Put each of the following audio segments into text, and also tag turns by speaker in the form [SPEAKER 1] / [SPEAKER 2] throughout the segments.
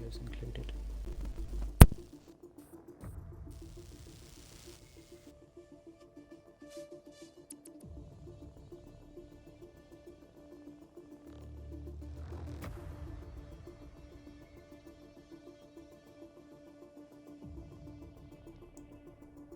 [SPEAKER 1] videos included.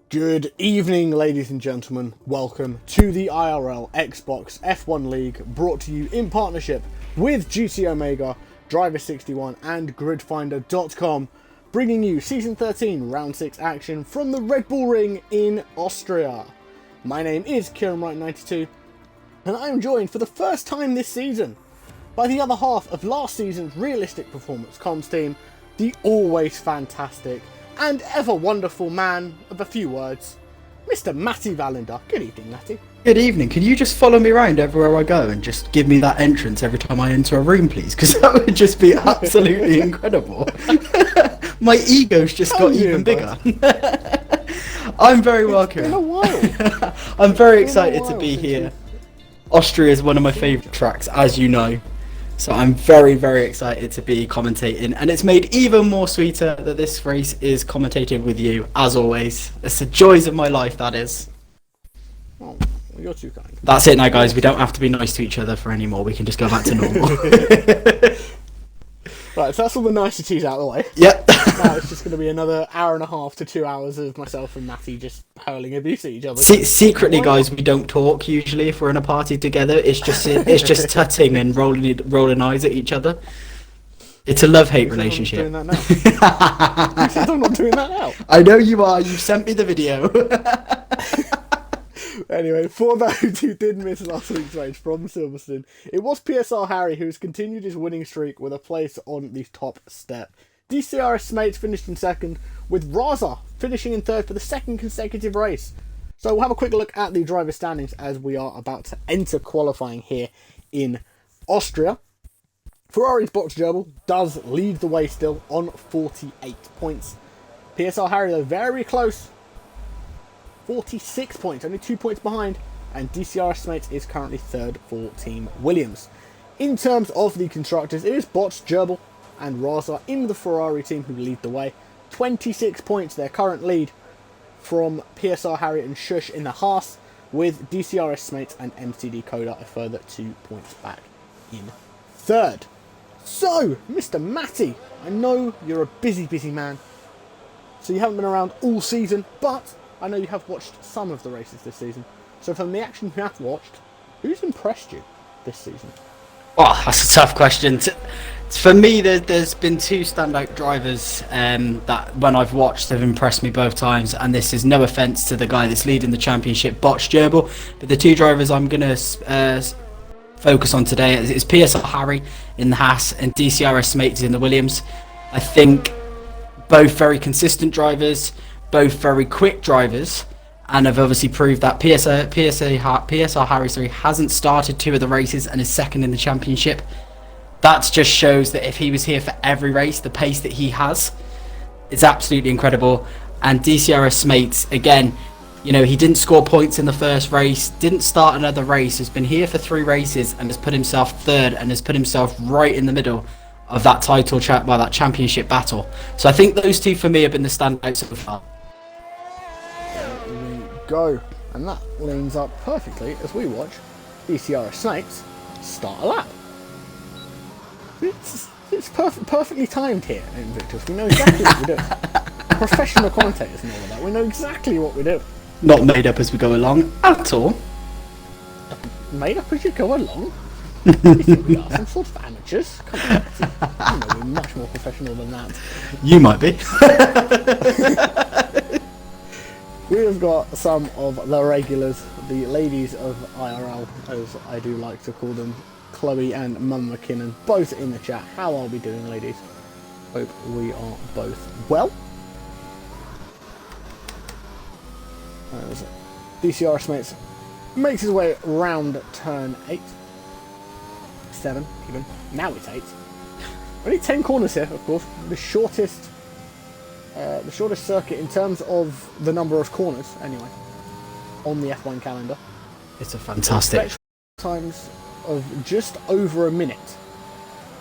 [SPEAKER 2] Good evening, ladies and gentlemen. Welcome to the IRL Xbox F1 League, brought to you in partnership with GT Omega, Driver61 and Gridfinder.com, bringing you Season 13 Round 6 action from the Red Bull Ring in Austria. My name is KieranWright92, and I am joined for the first time this season by the other half of last season's Realistic Performance Comms team, the always fantastic and ever wonderful man of a few words, Mr. Matty Valinder. Good evening, Matty.
[SPEAKER 1] Good evening. Can you just follow me around everywhere I go and just give me that entrance every time I enter a room, please? Because that would just be absolutely incredible. My ego's just got even bigger. I'm very welcome.
[SPEAKER 2] It's been a while.
[SPEAKER 1] I'm very excited to be here. Austria is one of my favourite tracks, as you know. So I'm very, very excited to be commentating, and it's made even more sweeter that this race is commentated with you, as always. It's the joys of my life, that is.
[SPEAKER 2] Oh, you're too kind.
[SPEAKER 1] That's it now, guys. We don't have to be nice to each other for anymore. We can just go back to normal.
[SPEAKER 2] Right, so that's all the niceties out of the way.
[SPEAKER 1] Yep.
[SPEAKER 2] Now it's just going to be another hour and a half to 2 hours of myself and Matty just hurling abuse at each other.
[SPEAKER 1] Secretly, guys, we don't talk usually if we're in a party together. It's just tutting and rolling eyes at each other. It's a love-hate relationship.
[SPEAKER 2] I'm not doing that now. You said I'm not doing that now.
[SPEAKER 1] I know you are. You've sent me the video.
[SPEAKER 2] Anyway, for those who did miss last week's race from Silverstone, it was PSR Harry who has continued his winning streak with a place on the top step. DCRS mates finished in second, with Raza finishing in third for the second consecutive race. So we'll have a quick look at the driver standings as we are about to enter qualifying here in Austria. Ferrari's box gerbil does lead the way still on 48 points. PSR Harry, though, very close. 46 points, only 2 points behind, and DCRS mates is currently third for Team Williams. In terms of the constructors, it is Bots, Gerbil and Raza in the Ferrari team who lead the way. 26 points, their current lead from PSR Harry and Shush in the Haas, with DCRS mates and MCD Coda a further 2 points back in third. So, Mr. Matty, I know you're a busy man, so you haven't been around all season, but I know you have watched some of the races this season. So from the action you have watched, who's impressed you this season?
[SPEAKER 1] Oh, that's a tough question. For me, there's been two standout drivers that when I've watched have impressed me both times, and this is no offence to the guy that's leading the championship, Botch Gerbil, but the two drivers I'm going to focus on today is PSR Harry in the Haas and DCRS Mates in the Williams. I think both very consistent drivers, both very quick drivers, and have obviously proved that PSR Harry hasn't started two of the races and is second in the championship. That just shows that if he was here for every race, the pace that he has is absolutely incredible. And DCRS Mates, again, you know, he didn't score points in the first race, didn't start another race, has been here for 3 races and has put himself third and has put himself right in the middle of that that championship battle. So I think those two for me have been the standouts so far.
[SPEAKER 2] Go, and that lines up perfectly as we watch DCRS Snakes start a lap. It's perfectly timed here in Invictus. We know exactly what we're doing. Professional commentators and all of that. We know exactly what we do.
[SPEAKER 1] Not made up as we go along at all.
[SPEAKER 2] Made up as you go along? You think we are some sort of amateurs? Come on, you know we're much more professional than that.
[SPEAKER 1] You might be.
[SPEAKER 2] We have got some of the regulars, the ladies of IRL, as I do like to call them, Chloe and Mum McKinnon, both in the chat. How are we doing, ladies? Hope we are both well. As DCRS Mates makes his way round turn 8. 7, even. Now it's 8. Only 10 corners here, of course. The shortest circuit in terms of the number of corners, anyway, on the F1 calendar.
[SPEAKER 1] It's a fantastic
[SPEAKER 2] times of just over a minute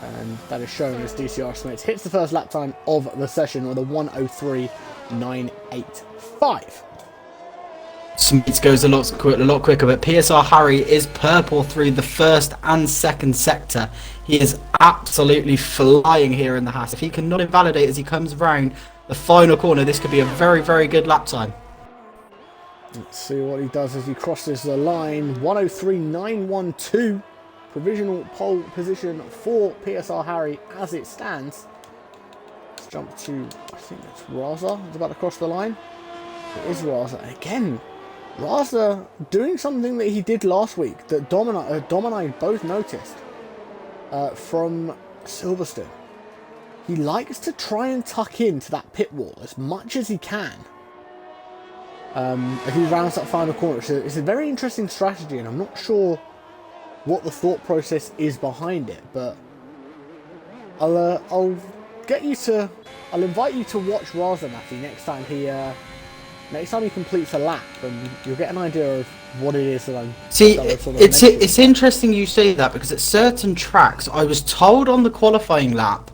[SPEAKER 2] And that is shown as DCR Smith hits the first lap time of the session with a 1:03.985.
[SPEAKER 1] Smith goes a lot quicker, but PSR Harry is purple through the first and second sector. He is absolutely flying here in the Haas. If he can not invalidate as he comes round the final corner, this could be a very, very good lap time.
[SPEAKER 2] Let's see what he does as he crosses the line. 1:03.912. Provisional pole position for PSR Harry as it stands. Let's jump to, I think it's Raza. It's about to cross the line. It is Raza. Again, Raza doing something that he did last week that Dom and I both noticed from Silverstone. He likes to try and tuck into that pit wall as much as he can. If he rounds that final corner. It's a very interesting strategy, and I'm not sure what the thought process is behind it, but I'll invite you to watch Raza, Matthew, next time he completes a lap, and you'll get an idea of what it is that I'm.
[SPEAKER 1] See, it's interesting you say that, because at certain tracks, I was told on the qualifying lap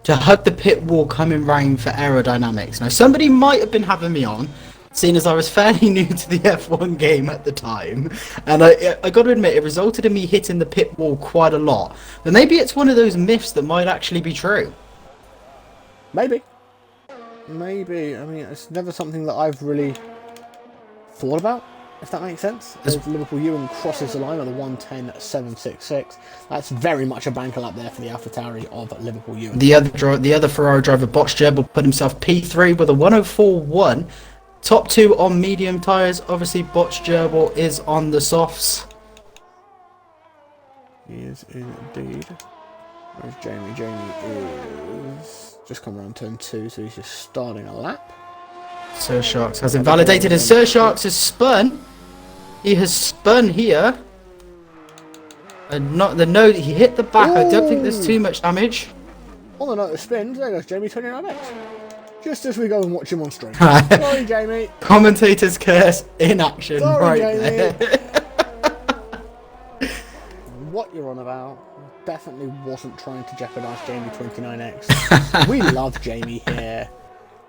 [SPEAKER 1] to hug the pit wall coming round for aerodynamics. Now, somebody might have been having me on, seeing as I was fairly new to the F1 game at the time, and I got to admit, it resulted in me hitting the pit wall quite a lot. But maybe it's one of those myths that might actually be true.
[SPEAKER 2] Maybe. I mean, it's never something that I've really thought about, if that makes sense. As Liverpool Ewan crosses the line with a 1:10.766. That's very much a banker lap there for the AlphaTauri of Liverpool Ewan.
[SPEAKER 1] The other Ferrari driver, Botch Gerbil, put himself P3 with a 1:04.1. Top two on medium tyres. Obviously, Botch Gerbil is on the softs.
[SPEAKER 2] He is indeed. Where's Jamie? Jamie is just come around turn 2, so he's just starting a lap.
[SPEAKER 1] Sir Sharks has invalidated, and Sir Sharks has spun. He has spun here. And not the note, he hit the back. Ooh. I don't think there's too much damage.
[SPEAKER 2] On the note of spins, there goes Jamie 29X. Just as we go and watch him on stream. Sorry, Jamie.
[SPEAKER 1] Commentator's curse in action.
[SPEAKER 2] Sorry,
[SPEAKER 1] right
[SPEAKER 2] Jamie.
[SPEAKER 1] there.
[SPEAKER 2] What you're on about definitely wasn't trying to jeopardise Jamie 29X. We love Jamie here.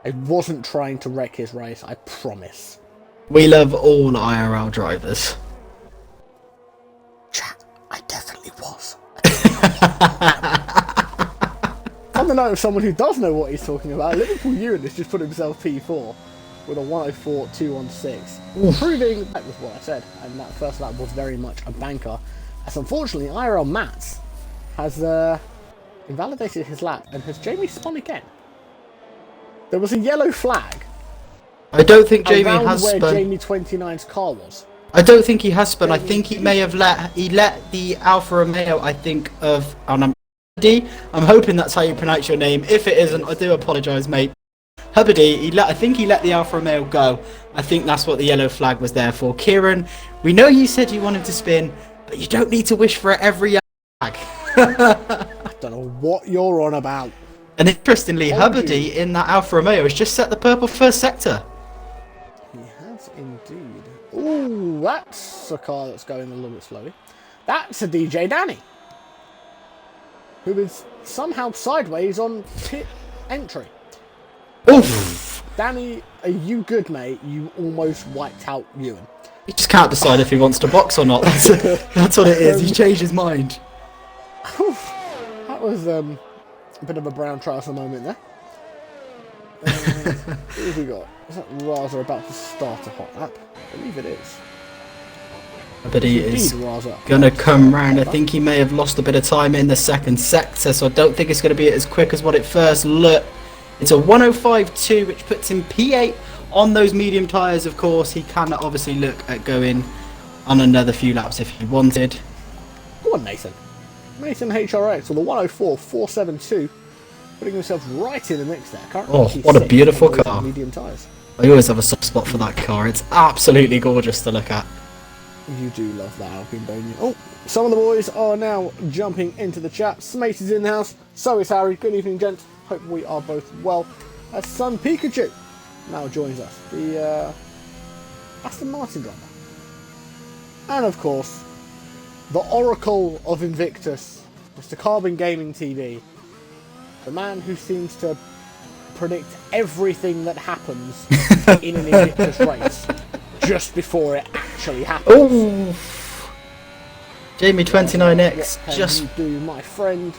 [SPEAKER 2] I wasn't trying to wreck his race, I promise.
[SPEAKER 1] We love all IRL drivers.
[SPEAKER 2] Chat, I definitely was. On the note of someone who does know what he's talking about, Liverpool Ewan has just put himself P4 with a 1:04.216, proving that was what I said, and that first lap was very much a banker. As unfortunately, IRL Mats has invalidated his lap, and has Jamie spun again? There was a yellow flag.
[SPEAKER 1] I don't think Jamie has
[SPEAKER 2] where
[SPEAKER 1] spun.
[SPEAKER 2] Jamie 29's car was.
[SPEAKER 1] I don't think he has spun. I think he may have let the Alfa Romeo, I think, of Hubbard. I'm hoping that's how you pronounce your name. If it isn't, I do apologise, mate. Hubbard, I think he let the Alfa Romeo go. I think that's what the yellow flag was there for. Kieran, we know you said you wanted to spin, but you don't need to wish for every yellow flag.
[SPEAKER 2] I don't know what you're on about.
[SPEAKER 1] And interestingly, Hubbard in that Alfa Romeo has just set the purple first sector.
[SPEAKER 2] He has indeed. Ooh, that's a car that's going a little bit slowly. That's a DJ Danny, who is somehow sideways on pit entry.
[SPEAKER 1] Oof.
[SPEAKER 2] Danny, are you good, mate? You almost wiped out Ewan.
[SPEAKER 1] He just can't decide if he wants to box or not. That's what it is. He changed his mind.
[SPEAKER 2] That was a bit of a brown trouser moment there. Who have we got? Is that Raza about to start a hot lap? I believe it is.
[SPEAKER 1] But he is going to come round. I think he may have lost a bit of time in the second sector, so I don't think it's going to be as quick as what it first looked. It's a 1:05.2, which puts him P8 on those medium tyres, of course. He can obviously look at going on another few laps if he wanted.
[SPEAKER 2] Go on, Nathan. Nathan HRX with a 1:04.472, putting himself right in the mix there.
[SPEAKER 1] Oh, what a beautiful car.
[SPEAKER 2] Medium tyres.
[SPEAKER 1] I always have a soft spot for that car. It's absolutely gorgeous to look at.
[SPEAKER 2] You do love that Alpine, don't you? Oh, some of the boys are now jumping into the chat. Smate is in the house. So is Harry. Good evening, gents. Hope we are both well. Sun Pikachu now joins us. The Aston Martin driver. And of course, the Oracle of Invictus, Mr. Carbon Gaming TV, the man who seems to predict everything that happens in an Invictus race just before it actually happens.
[SPEAKER 1] Oh, Jamie 29X
[SPEAKER 2] what
[SPEAKER 1] just
[SPEAKER 2] can you do, my friend?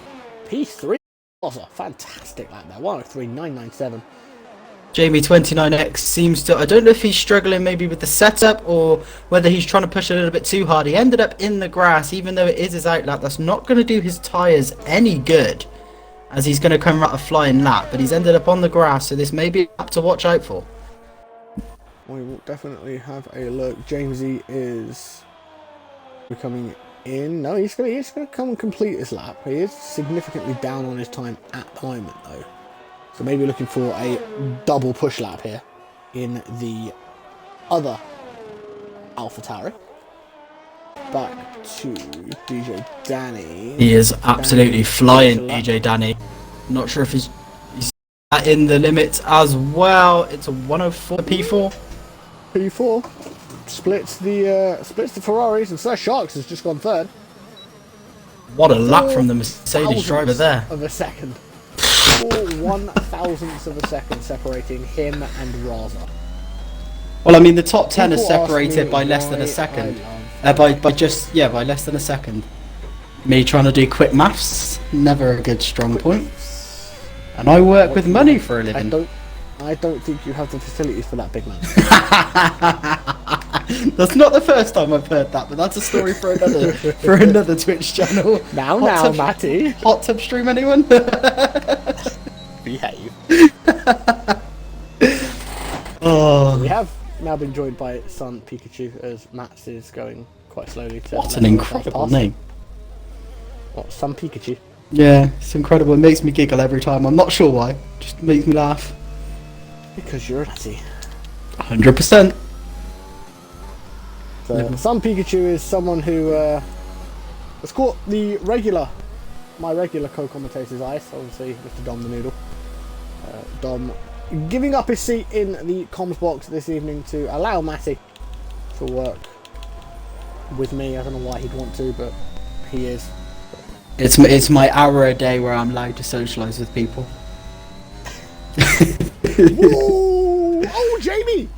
[SPEAKER 2] P3 was a fantastic lap there. 103.997.
[SPEAKER 1] Jamie 29X seems to, I don't know if he's struggling maybe with the setup or whether he's trying to push a little bit too hard. He ended up in the grass, even though it is his out lap. That's not going to do his tyres any good, as he's going to come out a flying lap, but he's ended up on the grass, so this may be a lap to watch out for.
[SPEAKER 2] We will definitely have a look. Jamesy is becoming in. No, he's gonna come and complete his lap. He is significantly down on his time at the moment though. So maybe looking for a double push lap here in the other AlphaTauri. Back to DJ Danny.
[SPEAKER 1] He is absolutely flying, DJ Danny. Not sure if he's in the limits as well. It's a 104 P4.
[SPEAKER 2] P4 splits the Ferraris, and Sir Sharks has just gone third.
[SPEAKER 1] What a lap from the Mercedes driver there.
[SPEAKER 2] Of a second. 4/1000ths of a second separating him and Raza.
[SPEAKER 1] Well, I mean, the top 10 are separated by less than a second. By less than a second. Me trying to do quick maths, never a good strong point. And I work with money for a living.
[SPEAKER 2] I don't think you have the facilities for that, big man.
[SPEAKER 1] That's not the first time I've heard that, but that's a story for another Twitch channel.
[SPEAKER 2] Now, Matty.
[SPEAKER 1] Hot tub stream, anyone?
[SPEAKER 2] Behave.
[SPEAKER 1] Oh.
[SPEAKER 2] We have now been joined by Sun Pikachu as Mats is going quite slowly.
[SPEAKER 1] What an incredible name.
[SPEAKER 2] What, Sun Pikachu?
[SPEAKER 1] Yeah, it's incredible. It makes me giggle every time. I'm not sure why. Just makes me laugh.
[SPEAKER 2] Because you're a natty.
[SPEAKER 1] 100%.
[SPEAKER 2] So, Sun Pikachu is someone who has caught my regular co-commentator's eyes, obviously Mr. DomThNoodle. Dom giving up his seat in the comms box this evening to allow Matty to work with me. I don't know why he'd want to, but he is.
[SPEAKER 1] It's my hour a day where I'm allowed to socialise with people.
[SPEAKER 2] Whoa! Oh, Jamie!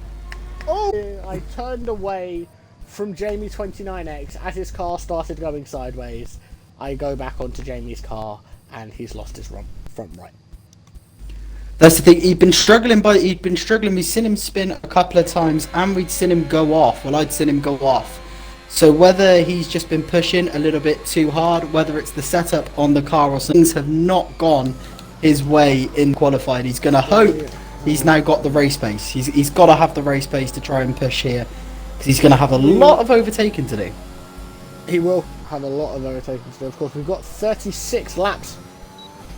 [SPEAKER 2] Oh! I turned away from Jamie 29X as his car started going sideways. I go back onto Jamie's car and he's lost his front right.
[SPEAKER 1] That's the thing. He'd been struggling. We've seen him spin a couple of times, and we'd seen him go off. Well, I'd seen him go off. So whether he's just been pushing a little bit too hard, whether it's the setup on the car or things have not gone his way in qualifying, he's going to hope he's now got the race pace. He's got to have the race pace to try and push here, because he's going to have a lot of overtaking to do.
[SPEAKER 2] He will have a lot of overtaking to do. Of course, we've got 36 laps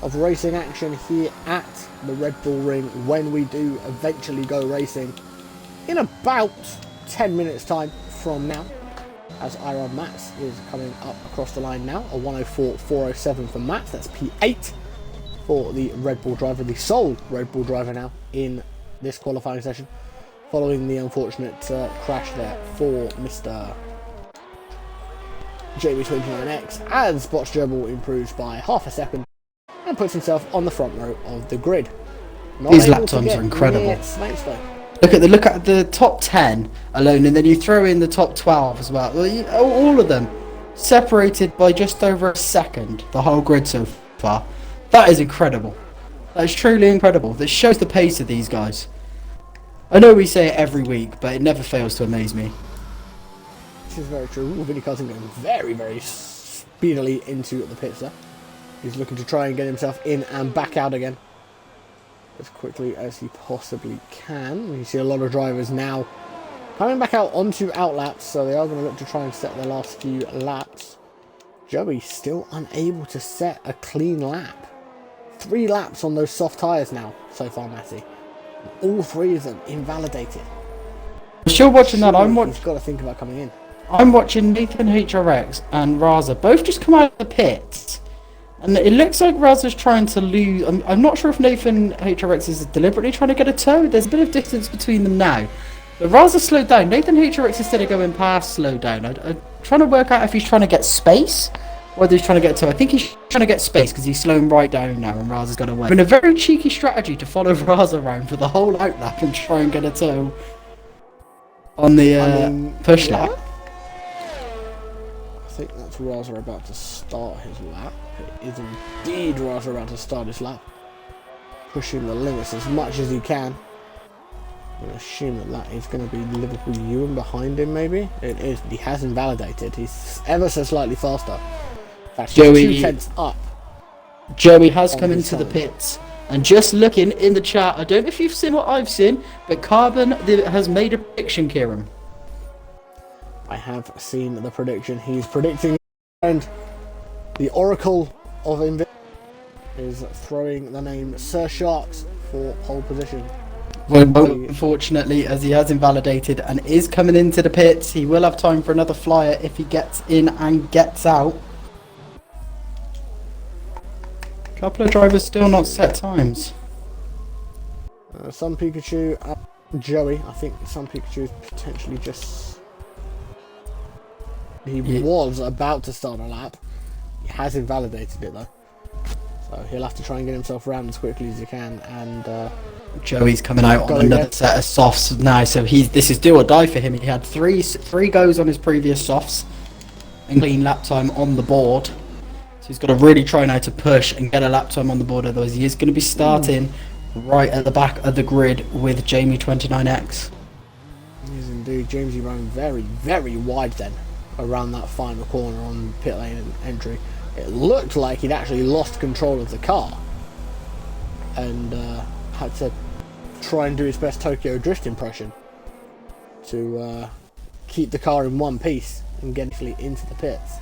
[SPEAKER 2] of racing action here at the Red Bull Ring when we do eventually go racing in about 10 minutes time from now, as IRL Mats is coming up across the line now. A 104.407 for Mats. That's P8 for the Red Bull driver, the sole Red Bull driver now in this qualifying session, following the unfortunate crash there for Mr. Jamie29X, as Botch Gerbil improves by half a second and puts himself on the front row of the grid.
[SPEAKER 1] These lap times are incredible. Look at the top 10 alone, and then you throw in the top 12 as well. All of them separated by just over a second, the whole grid so far. That is incredible. That is truly incredible. That shows the pace of these guys. I know we say it every week, but it never fails to amaze me.
[SPEAKER 2] This is very true. Vinny Cousin going very, very speedily into the pits there. He's looking to try and get himself in and back out again as quickly as he possibly can. You see a lot of drivers now coming back out onto outlaps, so they are going to look to try and set their last few laps. Joey still unable to set a clean lap. 3 laps on those soft tyres now so far, Matty. All 3 of them invalidated.
[SPEAKER 1] Still watching that.
[SPEAKER 2] He's got to think about coming in.
[SPEAKER 1] I'm watching Nathan HRX and Raza both just come out of the pits. And it looks like Raza's trying to lose. I'm not sure if Nathan HRX is deliberately trying to get a toe. There's a bit of distance between them now. But Raza slowed down. Nathan HRX, instead of going past, slowed down. I'm trying to work out if he's trying to get space, Whether he's trying to get to, I think he's trying to get space because he's slowing right down now, and Raza's got away. In a very cheeky strategy to follow Raza around for the whole outlap and try and get a toe on the push lap.
[SPEAKER 2] I think that's Raza about to start his lap. It is indeed Raza about to start his lap. Pushing the limits as much as he can. I'm going to assume that that is going to be Liverpool Ewan behind him, maybe? It is, but he has invalidated. He's ever so slightly faster. In fact,
[SPEAKER 1] Joey,
[SPEAKER 2] 2/10 up.
[SPEAKER 1] Joey has come into the pits. And just looking in the chat, I don't know if you've seen what I've seen, but Carbon has made a prediction, Kieran.
[SPEAKER 2] I have seen the prediction. He's predicting, and the Oracle of Invictus is throwing the name Sir Sharks for pole position.
[SPEAKER 1] Well, unfortunately, as he has invalidated and is coming into the pits, he will have time for another flyer if he gets in and gets out. A couple of drivers still not set times.
[SPEAKER 2] Some Pikachu, Joey, I think some Pikachu is potentially just... He was about to start a lap. He has invalidated it though. So he'll have to try and get himself around as quickly as he can, and
[SPEAKER 1] Joey's coming out on another set of softs now, so this is do or die for him. He had three goes on his previous softs and clean lap time on the board. So he's got to really try now to push and get a lap time on the board, otherwise he is going to be starting right at the back of the grid with Jamie29X.
[SPEAKER 2] Yes indeed, Jamesy ran very, very wide then around that final corner on pit lane and entry. It looked like he'd actually lost control of the car and had to try and do his best Tokyo Drift impression to keep the car in one piece and get actually into the pits.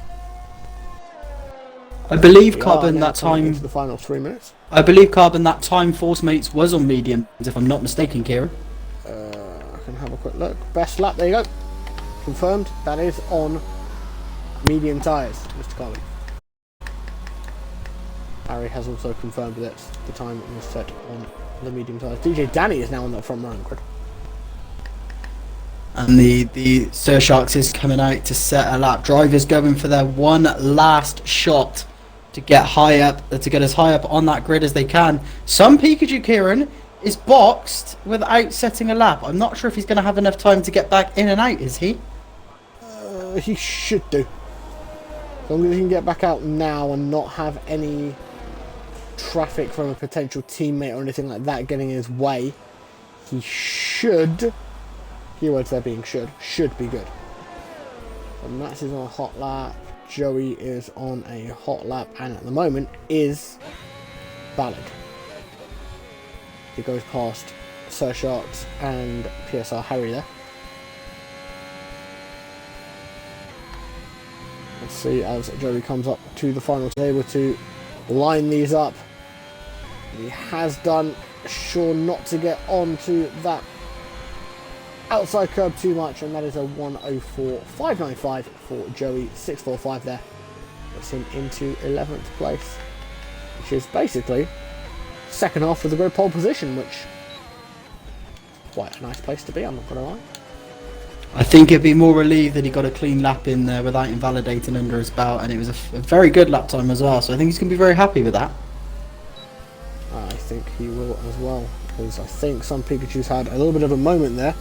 [SPEAKER 1] I believe Carbon that time
[SPEAKER 2] into the final 3 minutes.
[SPEAKER 1] I believe Carbon that time Force Mates was on medium, if I'm not mistaken, Kieran.
[SPEAKER 2] I can have a quick look. Best lap, there you go. Confirmed. That is on medium tyres, Mr. Carley. Harry has also confirmed that the time was set on the medium tyres. DJ Danny is now on that front running grid.
[SPEAKER 1] And the Sir Sharks is coming out to set a lap. Drivers going for their one last shot to get high up, to get as high up on that grid as they can. Some Pikachu, Kieran, is boxed without setting a lap. I'm not sure if he's going to have enough time to get back in and out, is he?
[SPEAKER 2] He should do. As long as he can get back out now and not have any traffic from a potential teammate or anything like that getting in his way, he should, keywords there being should be good. So Max is on a hot lap, Joey is on a hot lap, and at the moment is Ballard. He goes past Sir Sharks and PSR Harry there. Let's see as Joey comes up to the final, able to line these up. He has done, sure not to get onto that outside curb too much, and that is a 1:04.595 for Joey. 6:45 there. Puts him into 11th place, which is basically second half of the grid pole position, which is quite a nice place to be, I'm not going to lie.
[SPEAKER 1] I think he'd be more relieved that he got a clean lap in there without invalidating under his belt, and it was a very good lap time as well, so I think he's going to be very happy with that.
[SPEAKER 2] I think he will as well, because I think some Pikachu's had a little bit of a moment there.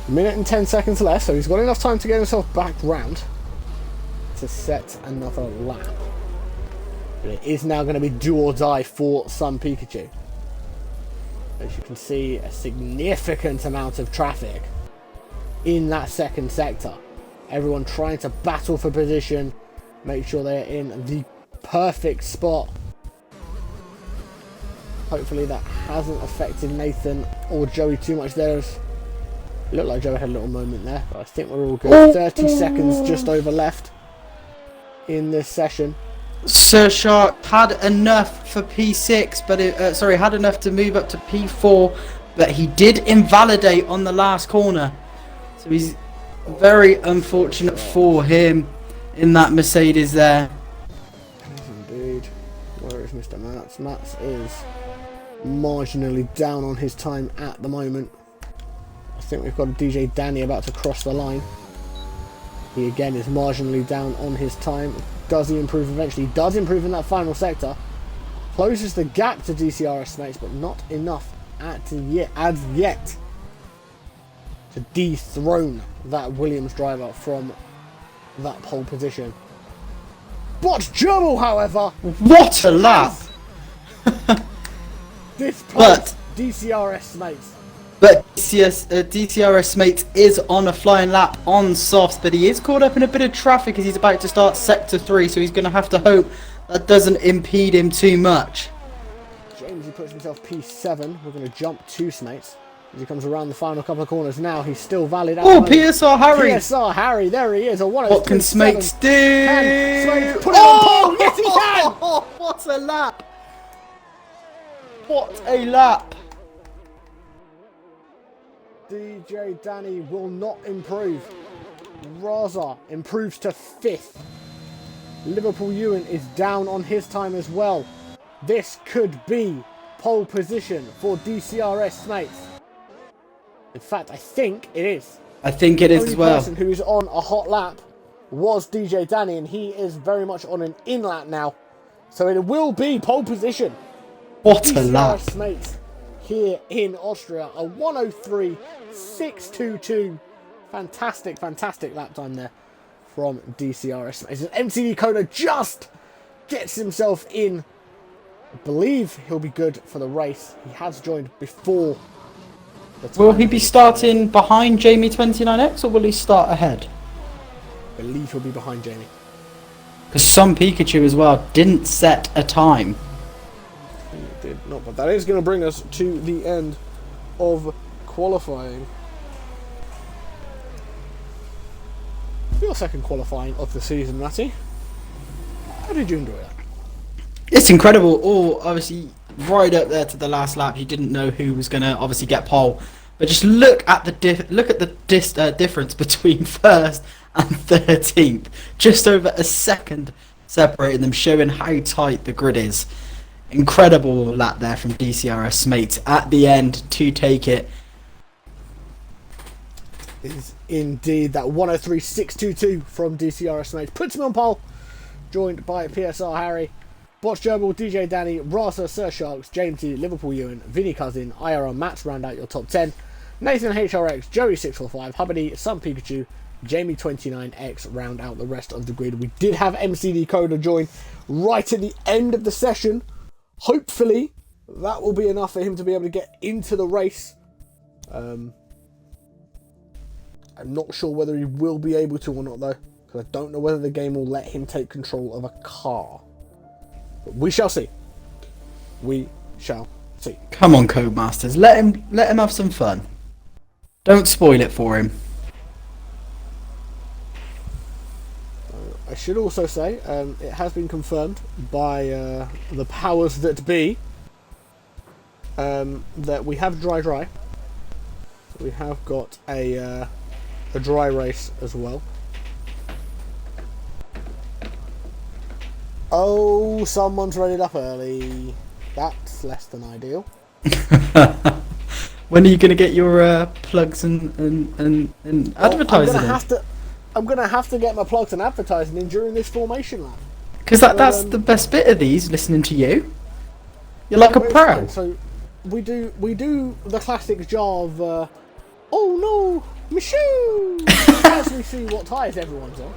[SPEAKER 2] 1 minute and 10 seconds left, so he's got enough time to get himself back round to set another lap. But it is now going to be do or die for some Pikachu. As you can see, a significant amount of traffic in that second sector. Everyone trying to battle for position, make sure they're in the perfect spot. Hopefully that hasn't affected Nathan or Joey too much there. It looked like Joey had a little moment there, but I think we're all good. 30 seconds just over left in this session.
[SPEAKER 1] Sir Shark had enough for P6, but had enough to move up to P4, but he did invalidate on the last corner. So he's very unfortunate for him in that Mercedes there.
[SPEAKER 2] Yes, indeed. Where is Mr. Mats? Mats is marginally down on his time at the moment. I think we've got a DJ Danny about to cross the line. He again is marginally down on his time. Does he improve eventually? Does improve in that final sector. Closes the gap to DCRS mates, but not enough as yet to dethrone that Williams driver from that pole position. Botched Gerbil, however,
[SPEAKER 1] What a lap!
[SPEAKER 2] Displaced DCRS mates.
[SPEAKER 1] But DCRS mate is on a flying lap on softs, but he is caught up in a bit of traffic as he's about to start sector 3, so he's going to have to hope that doesn't impede him too much.
[SPEAKER 2] James, he puts himself P7. We're going to jump 2 mates. As he comes around the final couple of corners now, he's still valid.
[SPEAKER 1] Oh, PSR Harry!
[SPEAKER 2] PSR Harry, there he is.
[SPEAKER 1] What can Smates do?
[SPEAKER 2] Can Smates put it on pole? Yes, he can!
[SPEAKER 1] What a lap! What a lap!
[SPEAKER 2] DJ Danny will not improve. Raza improves to 5th. Liverpool Ewan is down on his time as well. This could be pole position for DCRS mates. In fact, I think it is.
[SPEAKER 1] I think it is as well.
[SPEAKER 2] The only person who is on a hot lap was DJ Danny, and he is very much on an in lap now. So it will be pole position.
[SPEAKER 1] What a lap!
[SPEAKER 2] DCRS mates here in Austria, a 103.622. Fantastic, fantastic lap time there from DCRS mates. And MCD Coda just gets himself in. I believe he'll be good for the race. He has joined before.
[SPEAKER 1] Will he be starting behind Jamie 29X or will he start ahead?
[SPEAKER 2] I believe he'll be behind Jamie.
[SPEAKER 1] Because some Pikachu as well didn't set a time.
[SPEAKER 2] He did not, but that is going to bring us to the end of qualifying. Your second qualifying of the season, Matty. How did you enjoy that?
[SPEAKER 1] It's incredible. All obviously right up there to the last lap. You didn't know who was going to obviously get pole, but just look at the difference between first and 13th. Just over a second separating them, showing how tight the grid is. Incredible lap there from DCRS mates at the end to take it.
[SPEAKER 2] Is indeed that 103.622 from DCRS mates. Puts him on pole, joined by PSR Harry, Botch Gerbil, DJ Danny, Rasa, Sir Sharks, James T, Liverpool Ewan, Vinny Cousin, IRL Mats round out your top 10. Nathan HRX, Joey 645, Hubbard, Sun Pikachu, Jamie 29X round out the rest of the grid. We did have MCD Coda join right at the end of the session. Hopefully that will be enough for him to be able to get into the race. I'm not sure whether he will be able to or not though, because I don't know whether the game will let him take control of a car. But we shall see. We shall see.
[SPEAKER 1] Come on, Codemasters, let him have some fun. Don't spoil it for him.
[SPEAKER 2] I should also say it has been confirmed by the powers that be that we have dry. We have got a dry race as well. Oh, someone's readied up early. That's less than ideal.
[SPEAKER 1] When are you going to get your plugs and advertising in?
[SPEAKER 2] I'm going to have to get my plugs and advertising in during this formation lap.
[SPEAKER 1] Because that's the best bit of these, listening to you. You're like a pro.
[SPEAKER 2] So we do the classic jar of oh no, Michou! As we see what tyres everyone's on.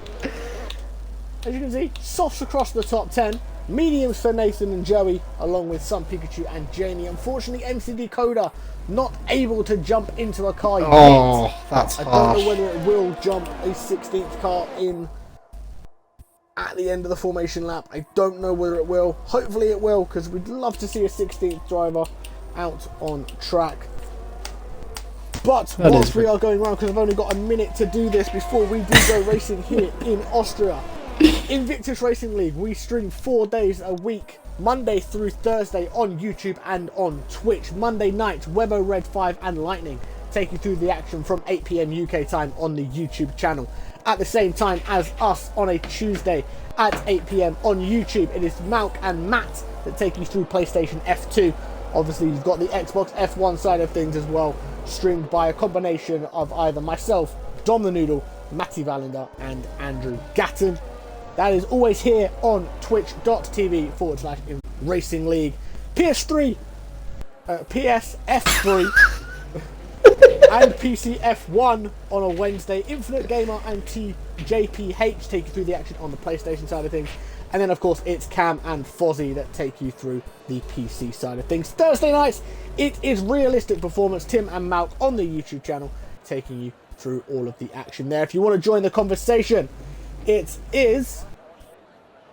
[SPEAKER 2] As you can see, softs across the top 10, mediums for Nathan and Joey, along with some Pikachu and Jamie. Unfortunately, MCD Coda not able to jump into a car yet.
[SPEAKER 1] Oh, that's harsh.
[SPEAKER 2] I don't know whether it will jump a 16th car in at the end of the formation lap. I don't know whether it will. Hopefully it will, because we'd love to see a 16th driver out on track. But whilst we are going around, because I've only got a minute to do this before we do go racing here in Austria. Invictus Racing League, we stream 4 days a week, Monday through Thursday on YouTube and on Twitch. Monday night, Webo Red 5 and Lightning take you through the action from 8 PM UK time on the YouTube channel. At the same time as us on a Tuesday at 8 PM on YouTube, it is Malk and Matt that take you through PlayStation F2. Obviously, you've got the Xbox F1 side of things as well, streamed by a combination of either myself, DomThNoodle, Matty Valender, and Andrew Gatton. that is always here on twitch.tv/Racing League. PS3, PS F3 and PC F1 on a Wednesday. Infinite Gamer and TJPH take you through the action on the PlayStation side of things. And then, of course, it's Cam and Fozzy that take you through the PC side of things. Thursday nights, it is Realistic Performance, Tim and Malk on the YouTube channel, taking you through all of the action there. If you want to join the conversation, it is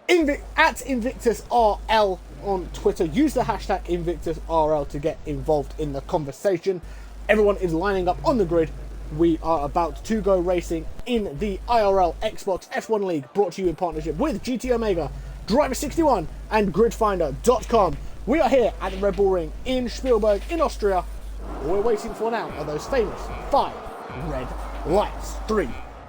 [SPEAKER 2] at InvictusRL on Twitter. Use the hashtag InvictusRL to get involved in the conversation. Everyone is lining up on the grid. We are about to go racing in the IRL Xbox F1 League, brought to you in partnership with GT Omega, Driver61 and Gridfinder.com. We are here at the Red Bull Ring in Spielberg in Austria. All we're waiting for now are those famous 5 red lights. 3,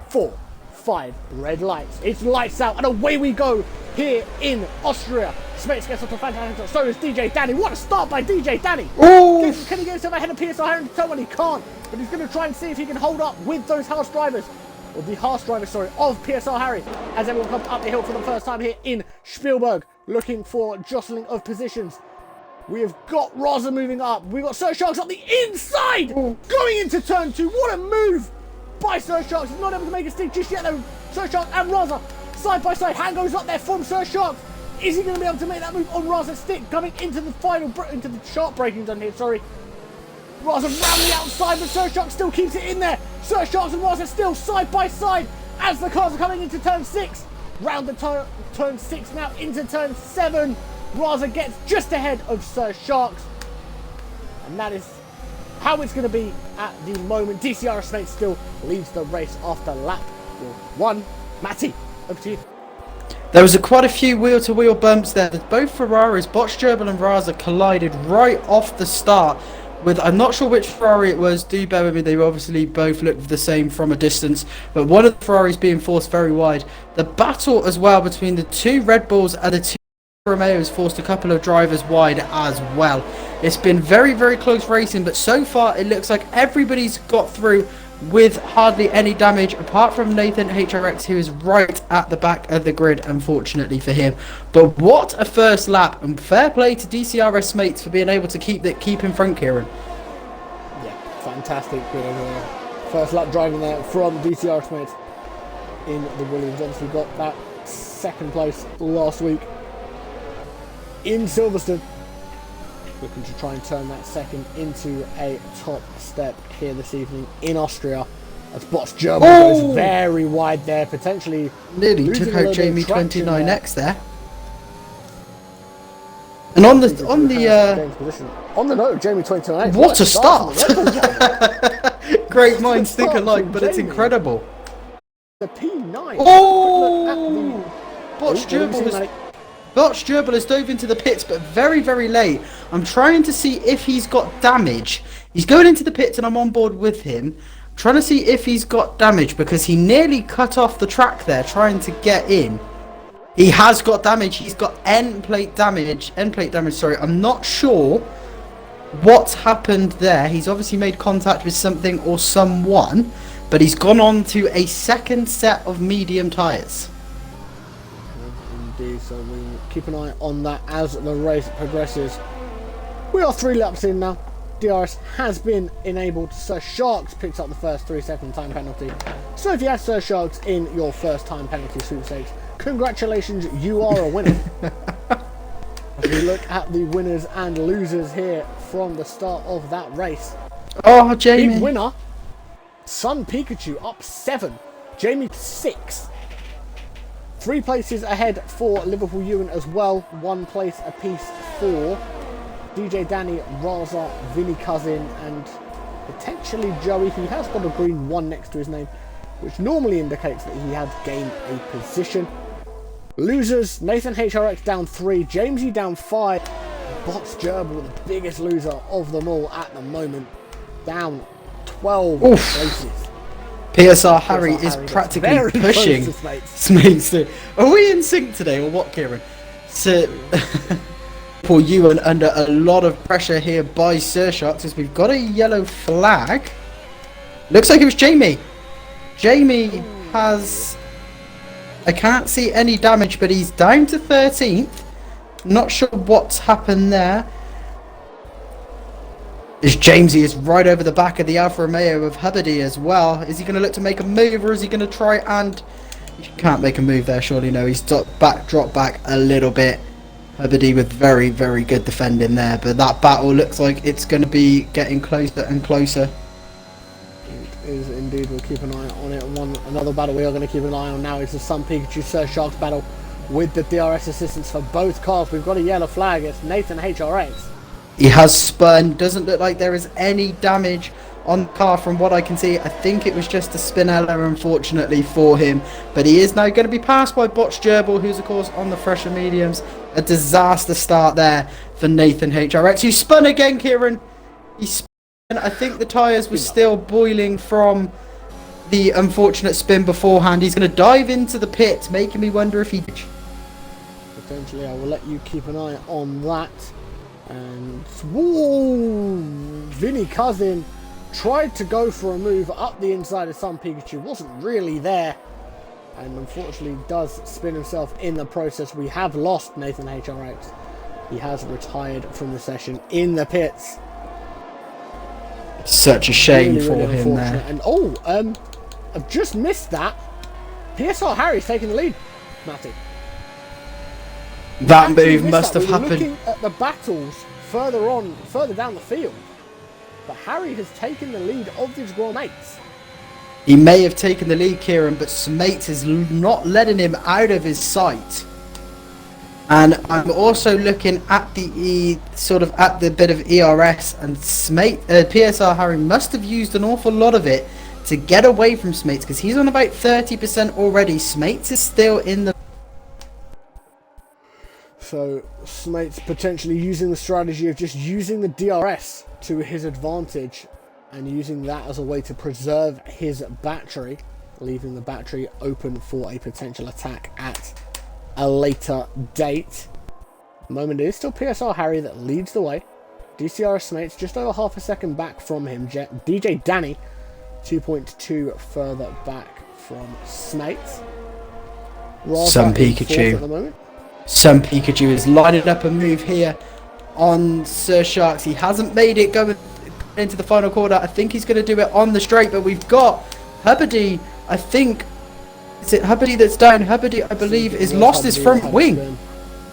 [SPEAKER 2] 4, 5 red lights. It's lights out and away we go here in Austria. Smates gets off to fantastic. So does DJ Danny. What a start by DJ Danny. Can he get himself ahead of PSR Harry? Well, he can't. But he's going to try and see if he can hold up with those Haas drivers. Or the Haas drivers, sorry, of PSR Harry. As everyone comes up the hill for the first time here in Spielberg. Looking for jostling of positions. We have got Raza moving up. We've got Sir Sharks up the inside. Going into turn 2. What a move by Sir Sharks. He's not able to make a stick just yet though. Sir Sharks and Raza side by side. Hand goes up there from Sir Sharks. Is he going to be able to make that move on Raza's stick? Coming into the final, into the sharp braking done here, sorry. Raza round the outside, but Sir Sharks still keeps it in there. Sir Sharks and Raza still side by side as the cars are coming into turn 6. Round the turn 6 now into turn 7. Raza gets just ahead of Sir Sharks. And that is how it's going to be at the moment. DCR Estates still leads the race after lap 1. Matty, over to you.
[SPEAKER 1] There was quite a few wheel-to-wheel bumps there. Both Ferraris, Botch Gerbil and Raza, collided right off the start. With, I'm not sure which Ferrari it was, do bear with me, they obviously both looked the same from a distance, but one of the Ferraris being forced very wide. The battle as well between the 2 Red Bulls and the 2 Romeos forced a couple of drivers wide as well. It's been very, very close racing, but so far it looks like everybody's got through with hardly any damage, apart from Nathan HRX, who is right at the back of the grid, unfortunately for him. But what a first lap, and fair play to DCRS mates for being able to keep in front, Kieran.
[SPEAKER 2] Yeah, fantastic first lap driving there from DCRS mates in the Williams. Obviously got that second place last week in Silverstone. Looking to try and turn that second into a top step here this evening in Austria. As Botch Gerbil goes very wide there, potentially
[SPEAKER 1] nearly took out Jamie 29X there. And on the
[SPEAKER 2] note, Jamie 29X.
[SPEAKER 1] What a start! Great minds think alike, but it's incredible.
[SPEAKER 2] The P9.
[SPEAKER 1] Oh! Botch Gerbil has dove into the pits, but very, very late. I'm trying to see if he's got damage. He's going into the pits and I'm on board with him. I'm trying to see if he's got damage because he nearly cut off the track there trying to get in. He has got damage. He's got end plate damage, sorry. I'm not sure what's happened there. He's obviously made contact with something or someone, but he's gone on to a second set of medium tyres.
[SPEAKER 2] Indeed, so we keep an eye on that as the race progresses. We are 3 laps in now. DRS has been enabled. Sir Sharks picks up the first 3-second time penalty. So if you had Sir Sharks in your first time penalty sweepstakes, congratulations, you are a winner. As we look at the winners and losers here from the start of that race.
[SPEAKER 1] Oh, Jamie.
[SPEAKER 2] Big winner, Sun Pikachu up 7, Jamie 6. 3 places ahead for Liverpool Ewan as well, 1 place apiece for DJ Danny, Raza, Vinny Cousin and potentially Joey, who has got a green 1 next to his name, which normally indicates that he has gained a position. Losers, Nathan HRX down 3, Jamesy down 5, Botch Gerbil, the biggest loser of them all at the moment, down 12 places.
[SPEAKER 1] PSR Harry is practically pushing Smates. Are we in sync today or what, Kieran? So, poor Ewan under a lot of pressure here by Sir Sharks as we've got a yellow flag. Looks like it was Jamie. Jamie has I can't see any damage, but he's down to 13th. Not sure what's happened there. As Jamesy is right over the back of the Alfa Romeo of Hubbardie as well. Is he going to look to make a move, or is he going to try and... He can't make a move there, surely. No, he's dropped back a little bit. Hubbardie with very, very good defending there. But that battle looks like it's going to be getting closer and closer.
[SPEAKER 2] It is indeed. We'll keep an eye on it. Another battle we are going to keep an eye on now is the Sun Pikachu Sir Sharks battle with the DRS assistance for both cars. We've got a yellow flag. It's Nathan HRX.
[SPEAKER 1] He has spun. Doesn't look like there is any damage on the car from what I can see. I think it was just a spinella, unfortunately, for him. But he is now going to be passed by Botch Gerbil, who's, of course, on the fresher mediums. A disaster start there for Nathan HRX. He spun again, Kieran. He spun. I think the tyres were still boiling from the unfortunate spin beforehand. He's going to dive into the pit, making me wonder if he...
[SPEAKER 2] Potentially, I will let you keep an eye on that. And... Whoa! Vinny Cousin tried to go for a move up the inside of Sun Pikachu. Wasn't really there. And unfortunately does spin himself in the process. We have lost Nathan HRX. He has retired from the session in the pits.
[SPEAKER 1] Such a shame
[SPEAKER 2] really,
[SPEAKER 1] for
[SPEAKER 2] really
[SPEAKER 1] him there.
[SPEAKER 2] And I've just missed that. PSR Harry's taking the lead, Matty.
[SPEAKER 1] That move must have happened.
[SPEAKER 2] Looking at the battles further down the field, but Harry has taken the lead of his mates.
[SPEAKER 1] He may have taken the lead, Kieran, but Smates is not letting him out of his sight. And I'm also looking at the at the bit of ERS, and PSR Harry must have used an awful lot of it to get away from Smates, because he's on about 30% already. Smates is still in the...
[SPEAKER 2] So Smates potentially using the strategy of just using the DRS to his advantage and using that as a way to preserve his battery, leaving the battery open for a potential attack at a later date. At the moment it is still PSR Harry that leads the way. DCRS Smates just over half a second back from him. DJ Danny 2.2 further back from Smates.
[SPEAKER 1] Sun Pikachu
[SPEAKER 2] at the moment.
[SPEAKER 1] Sun Pikachu is lining up a move here on Sir Sharks. He hasn't made it going into the final quarter. I think he's going to do it on the straight, but we've got Hubbardie. I think, is it Hubbardie that's down? Hubbardie, I believe, is lost his front wing.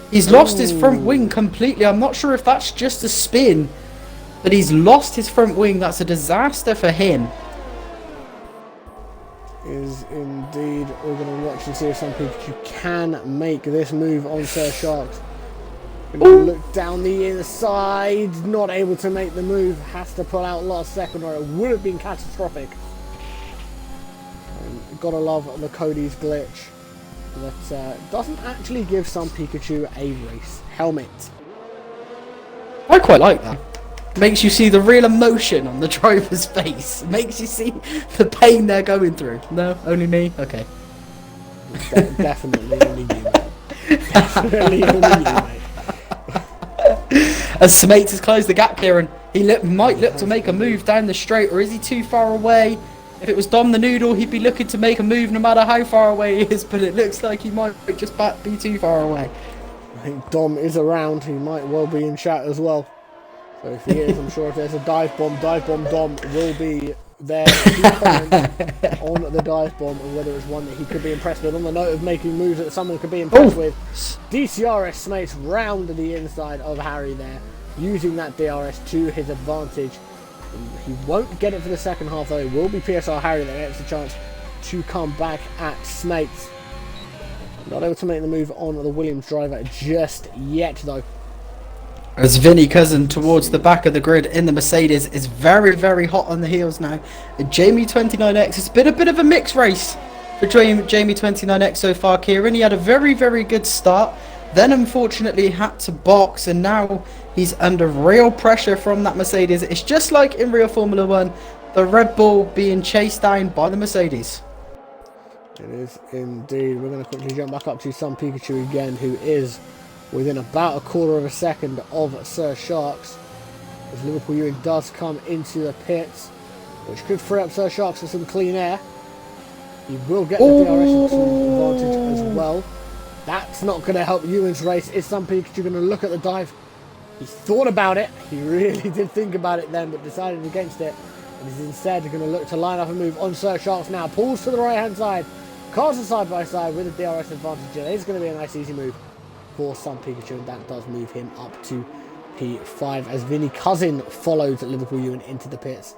[SPEAKER 1] He's lost his front wing completely. I'm not sure if that's just a spin, but he's lost his front wing. That's a disaster for him.
[SPEAKER 2] Is indeed. We're going to watch and see if Sun Pikachu can make this move on Sir Sharks. Look down the inside, not able to make the move, has to pull out last second or it would have been catastrophic. Gotta love the Cody's glitch that doesn't actually give Sun Pikachu a race helmet.
[SPEAKER 1] I quite like that. Makes you see the real emotion on the driver's face. Makes you see the pain they're going through. No, only me? Okay.
[SPEAKER 2] Definitely only you, mate. Definitely only you, mate.
[SPEAKER 1] As Smates has closed the gap, Kieran, he might look to make a move down the straight, or is he too far away? If it was DomThNoodle, he'd be looking to make a move no matter how far away he is, but it looks like he might just be too far away.
[SPEAKER 2] I think Dom is around. He might well be in chat as well. So if he is, I'm sure if there's a dive bomb Dom will be there to comment on the dive bomb and whether it's one that he could be impressed with. On the note of making moves that someone could be impressed with, DCRS Smates round the inside of Harry there, using that DRS to his advantage. He won't get it for the second half though. It will be PSR Harry that gets the chance to come back at Smates. Not able to make the move on the Williams driver just yet though.
[SPEAKER 1] As Vinny Cousin towards the back of the grid in the Mercedes is very, very hot on the heels now. Jamie 29X, it's been a bit of a mixed race for Jamie 29X so far, Kieran. He had a very, very good start, then unfortunately had to box, and now he's under real pressure from that Mercedes. It's just like in real Formula 1, the Red Bull being chased down by the Mercedes.
[SPEAKER 2] It is indeed. We're going to quickly jump back up to Sun Pikachu again, who is within about a quarter of a second of Sir Sharks, as Liverpool Ewing does come into the pits, which could free up Sir Sharks for some clean air. He will get the DRS advantage as well. That's not going to help Ewan's race. Is some Pikachu going to look at the dive? He thought about it. He really did think about it then, but decided against it. And is instead going to look to line up a move on Sir Sharks now. Pulls to the right-hand side. Cars are side by side with a DRS advantage. It is going to be a nice easy move for some Pikachu, and that does move him up to P5 as Vinny Cousin follows Liverpool Ewan into the pits.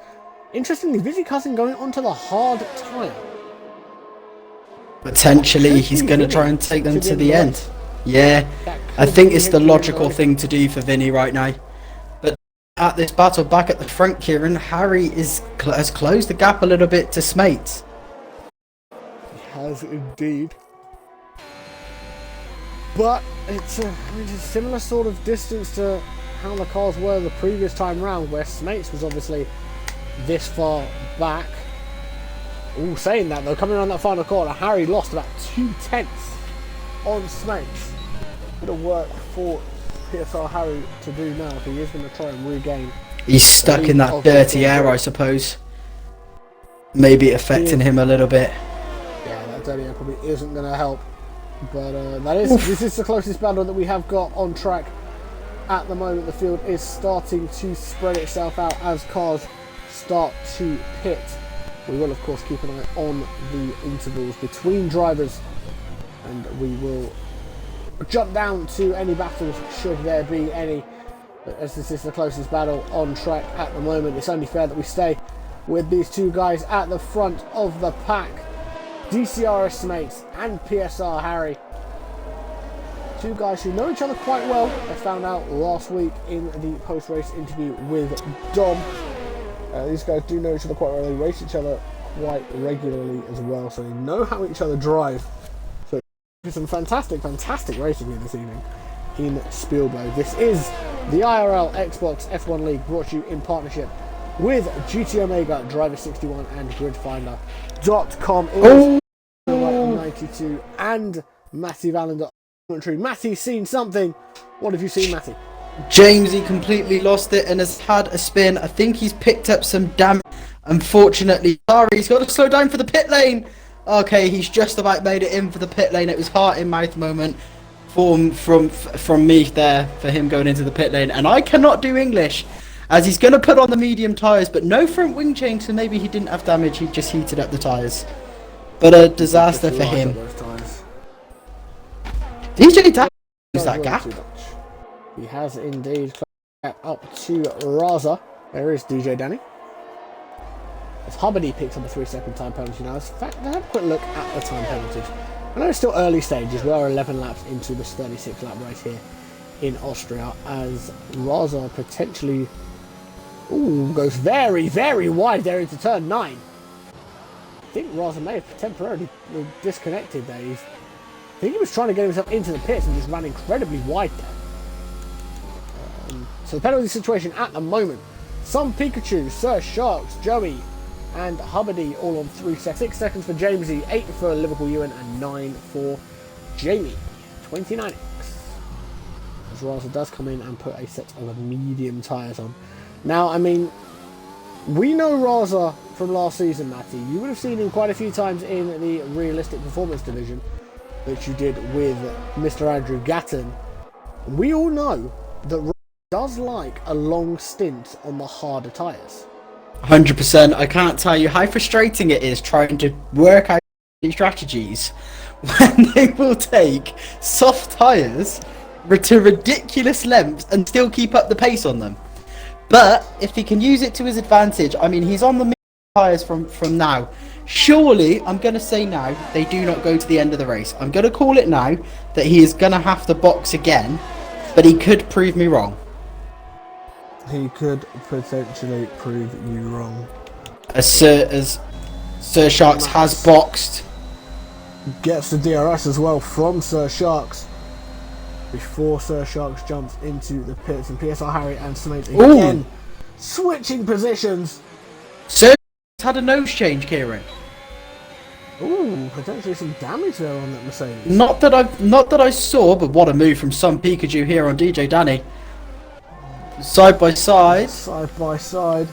[SPEAKER 2] Interestingly, Vinny Cousin going onto the hard tyre.
[SPEAKER 1] Potentially, he's going to try and take them to the end. Yeah, I think it's the logical thing to do for Vinny right now. But at this battle back at the front, Kieran, Harry has closed the gap a little bit to Smates.
[SPEAKER 2] He has indeed. But it's a similar sort of distance to how the cars were the previous time round, where Smates was obviously this far back. All saying that though, coming around that final corner, Harry lost about 2/10 on Smates. Bit of work for PSR Harry to do now. He is going to try and regain.
[SPEAKER 1] He's stuck in that dirty air, I suppose. Maybe affecting him a little bit.
[SPEAKER 2] Yeah, that dirty air probably isn't going to help. But this is the closest battle that we have got on track at the moment. The field is starting to spread itself out as cars start to pit. We will of course keep an eye on the intervals between drivers, and we will jump down to any battles should there be any. But as this is the closest battle on track at the moment, it's only fair that we stay with these two guys at the front of the pack. DCRS Smates and PSR Harry. Two guys who know each other quite well. I found out last week in the post-race interview with Dom. These guys do know each other quite well. They race each other quite regularly as well, so they know how each other drive. So it's some fantastic racing here this evening in Spielberg. This is the IRL Xbox F1 League, brought to you in partnership with GT Omega, Driver 61 and GridFinder.com. It is 92 and Matty Valander commentary. Matty's seen something. What have you seen, Matty?
[SPEAKER 1] Jamesy completely lost it and has had a spin. I think he's picked up some damage. Unfortunately, sorry, he's got to slow down for the pit lane. Okay, he's just about made it in for the pit lane. It was heart in mouth moment from me there for him going into the pit lane, and I cannot do English as he's going to put on the medium tyres, but no front wing change, so maybe he didn't have damage. He just heated up the tyres, but a disaster for him. DJ Dan use that gap.
[SPEAKER 2] He has indeed up to Raza. There is DJ Danny. As Hubbard picks up a 3-second time penalty now. In fact, have a quick look at the time penalties. I know it's still early stages. We are 11 laps into this 36 lap race here in Austria, as Raza potentially goes very, very wide there into turn 9. I think Raza may have temporarily disconnected there. I think he was trying to get himself into the pits and just ran incredibly wide there. So the penalty situation at the moment, some Pikachu, Sir Sharks, Joey and Hubbardy all on 3 seconds. 6 seconds for Jamesy, 8 for Liverpool Ewan and 9 for Jamie. 29x. As Raza does come in and put a set of medium tyres on. Now, I mean, we know Raza from last season, Matty. You would have seen him quite a few times in the realistic performance division that you did with Mr. Andrew Gatton. We all know that Raza does like a long stint on the harder tyres.
[SPEAKER 1] 100%. I can't tell you how frustrating it is trying to work out these strategies when they will take soft tyres to ridiculous lengths and still keep up the pace on them. But if he can use it to his advantage, I mean, he's on the medium tyres from now. Surely, I'm going to say now, they do not go to the end of the race. I'm going to call it now that he is going to have to box again, but he could prove me wrong.
[SPEAKER 2] He could potentially prove you wrong.
[SPEAKER 1] As Sir Sharks has boxed.
[SPEAKER 2] Gets the DRS as well from Sir Sharks before Sir Sharks jumps into the pits, and PSR Harry and Smates again switching positions.
[SPEAKER 1] Sir Sharks had a nose change, Kieran.
[SPEAKER 2] Ooh, potentially some damage there on that Mercedes.
[SPEAKER 1] Not that I saw, but what a move from some Pikachu here on DJ Danny. Side by side.
[SPEAKER 2] Side by side.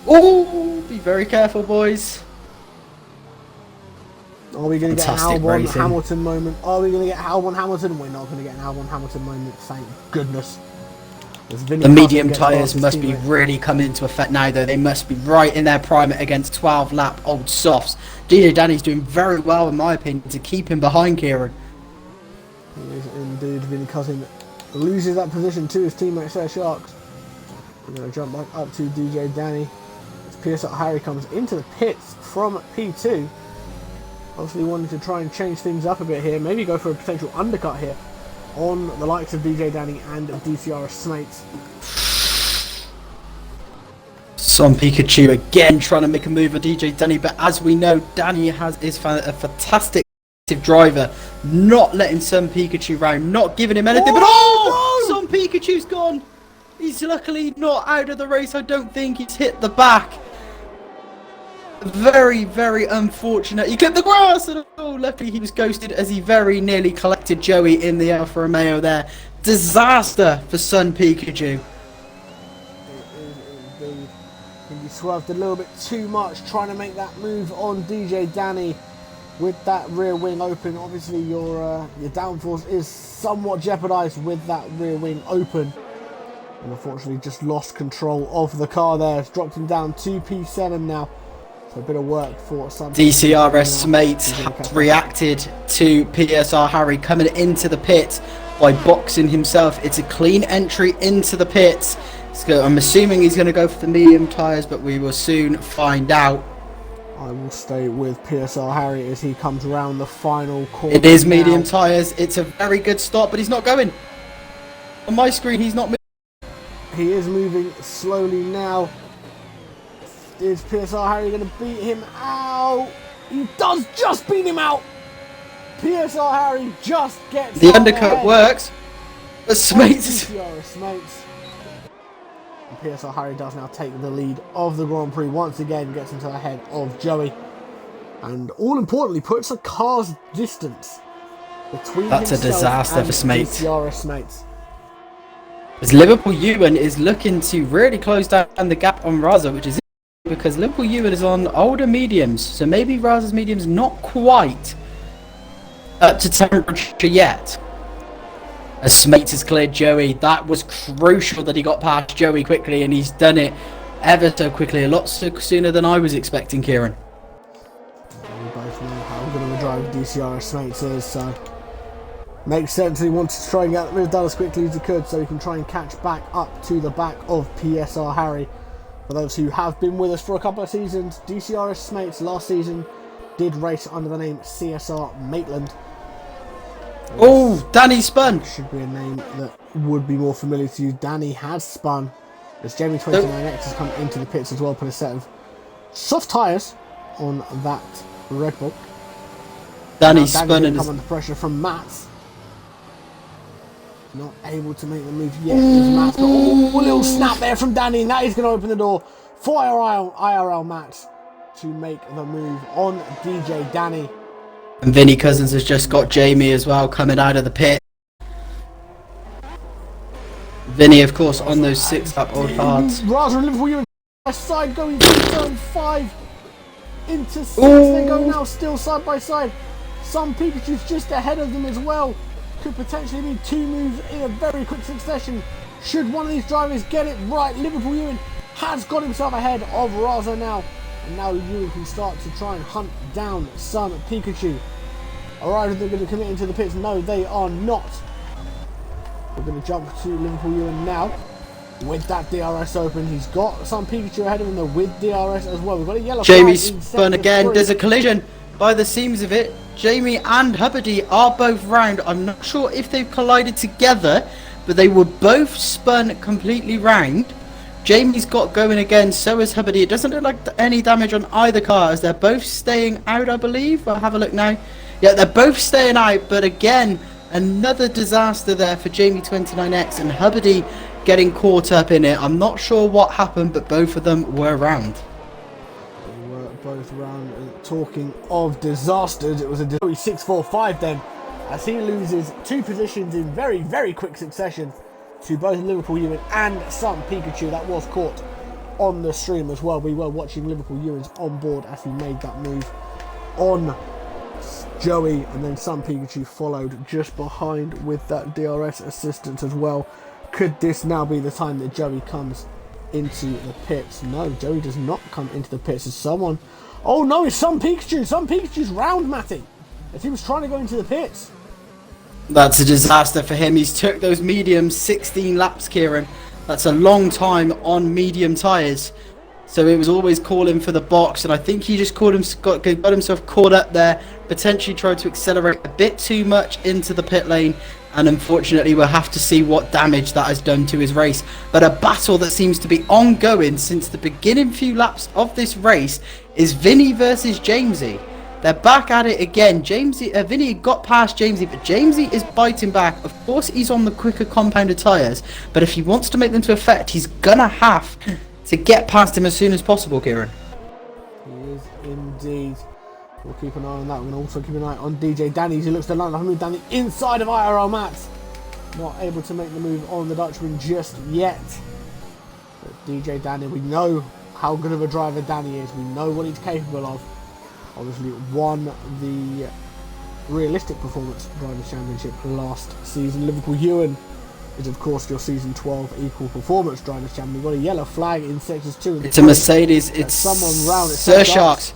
[SPEAKER 1] Oh, be very careful, boys.
[SPEAKER 2] Are we going to get an
[SPEAKER 1] Fantastic
[SPEAKER 2] Albon
[SPEAKER 1] racing.
[SPEAKER 2] Hamilton moment? Are we going to get Albon Hamilton? We're not going to get an Albon Hamilton moment, thank goodness.
[SPEAKER 1] The medium tyres must be really coming into effect now, though. They must be right in their prime against 12-lap old softs. DJ Danny's doing very well, in my opinion, to keep him behind Kieran.
[SPEAKER 2] He is indeed. Vinny Cousin loses that position to his teammate Sir Sharks. We're going to jump back up to DJ Danny. As PSR Harry comes into the pits from P2. Obviously wanting to try and change things up a bit here. Maybe go for a potential undercut here on the likes of DJ Danny and DCRS Smates.
[SPEAKER 1] Son Pikachu again trying to make a move at DJ Danny, but as we know, Danny is a fantastic driver, not letting Son Pikachu round, not giving him anything, but Son Pikachu's gone! He's luckily not out of the race, I don't think. He's hit the back. Very, very unfortunate. He clipped the grass, and luckily he was ghosted as he very nearly collected Joey in the Alfa Romeo there. Disaster for Son Pikachu.
[SPEAKER 2] It is indeed. He swerved a little bit too much trying to make that move on DJ Danny with that rear wing open. Obviously your downforce is somewhat jeopardised with that rear wing open. And unfortunately just lost control of the car there. It's dropped him down to P7 now. So a bit of work for some.
[SPEAKER 1] DCRS Mates has reacted to PSR Harry coming into the pit by boxing himself. It's a clean entry into the pits. I'm assuming he's going to go for the medium tyres, but we will soon find out.
[SPEAKER 2] I will stay with PSR Harry as he comes around the final corner.
[SPEAKER 1] It is medium tyres. It's a very good start, but he's not going. On my screen, he's not moving.
[SPEAKER 2] He is moving slowly now. Is PSR Harry going to beat him out? He does just beat him out! PSR Harry just gets
[SPEAKER 1] the undercut works. But Smates.
[SPEAKER 2] PSR Harry does now take the lead of the Grand Prix once again, gets into the head of Joey. And all importantly, puts a car's distance between
[SPEAKER 1] That's a disaster for Smates.
[SPEAKER 2] Smates.
[SPEAKER 1] As Liverpool Ewan is looking to really close down the gap on Raza, which is because Liverpool Ewan is on older mediums, so maybe Raza's medium's not quite up to temperature yet. As Smates has cleared Joey, that was crucial that he got past Joey quickly, and he's done it ever so quickly, a lot sooner than I was expecting, Kieran.
[SPEAKER 2] We both know how good of a driver DCRS Smates is, so makes sense. He wanted to try and get that move done as quickly as he could so he can try and catch back up to the back of PSR Harry. For those who have been with us for a couple of seasons, DCRS Smates last season did race under the name CSR Maitland.
[SPEAKER 1] Oh, Danny spun!
[SPEAKER 2] Should be a name that would be more familiar to you. Danny has spun as Jamie 29X has come into the pits as well, put a set of soft tyres on that Red Bull.
[SPEAKER 1] Danny spun and
[SPEAKER 2] come under pressure from Matt. Not able to make the move yet. Matt, but a little snap there from Danny, and that is going to open the door for IRL Matt to make the move on DJ Danny.
[SPEAKER 1] And Vinny Cousins has just got Jamie as well coming out of the pit. Vinny, of course, on those 6-lap old cards.
[SPEAKER 2] Raza and Liverpool, you're side going through turn 5 into 6. They go now still side by side. Some Pikachu's just ahead of them as well. Could potentially be 2 moves in a very quick succession. Should one of these drivers get it right, Liverpool Ewan has got himself ahead of Raza now. And now Ewan can start to try and hunt down Sun Pikachu. Alright, are they going to commit into the pits? No, they are not. We're going to jump to Liverpool Ewan now. With that DRS open, he's got Sun Pikachu ahead of him though with DRS as well. We've got a yellow
[SPEAKER 1] Jamie spun again. There's a collision by the seams of it. Jamie and Hubbardie are both round. I'm not sure if they've collided together, but they were both spun completely round. Jamie's got going again, so is Hubbardie. It doesn't look like any damage on either car as they're both staying out, I believe. I'll have a look now. Yeah, they're both staying out, but again, another disaster there for Jamie 29X and Hubbardie getting caught up in it. I'm not sure what happened, but both of them were round.
[SPEAKER 2] They were both round. Talking of disasters, it was a 6-4-5 then, as he loses 2 positions in very, very quick succession to both Liverpool Ewan and Sun Pikachu. That was caught on the stream as well. We were watching Liverpool Ewan's on board as he made that move on Joey, and then Sun Pikachu followed just behind with that DRS assistance as well. Could this now be the time that Joey comes into the pits? No, Joey does not come into the pits. As someone... Oh no, it's Sun Pikachu! Sun Pikachu's round, Matty! As he was trying to go into the pits.
[SPEAKER 1] That's a disaster for him. He's took those mediums 16 laps, Kieran. That's a long time on medium tyres. So it was always calling for the box, and I think he just got himself caught up there, potentially tried to accelerate a bit too much into the pit lane, and unfortunately we'll have to see what damage that has done to his race. But a battle that seems to be ongoing since the beginning few laps of this race is Vinny versus Jamesy. They're back at it again. Vinny got past Jamesy, but Jamesy is biting back. Of course he's on the quicker compounded tyres, but if he wants to make them to effect, he's gonna have to get past him as soon as possible, Kieran.
[SPEAKER 2] He is indeed. We'll keep an eye on that. We're going to also keep an eye on DJ Danny. He looks to land 100 down the inside of IRL Max. Not able to make the move on the Dutchman just yet. But DJ Danny, we know how good of a driver Danny is. We know what he's capable of. Obviously won the realistic performance drivers championship last season. Liverpool Ewan is of course your season 12 equal performance drivers champion. We've got a yellow flag in sectors 2 and 3.
[SPEAKER 1] It's a Mercedes. It's
[SPEAKER 2] someone round. It's
[SPEAKER 1] Sir Sharks.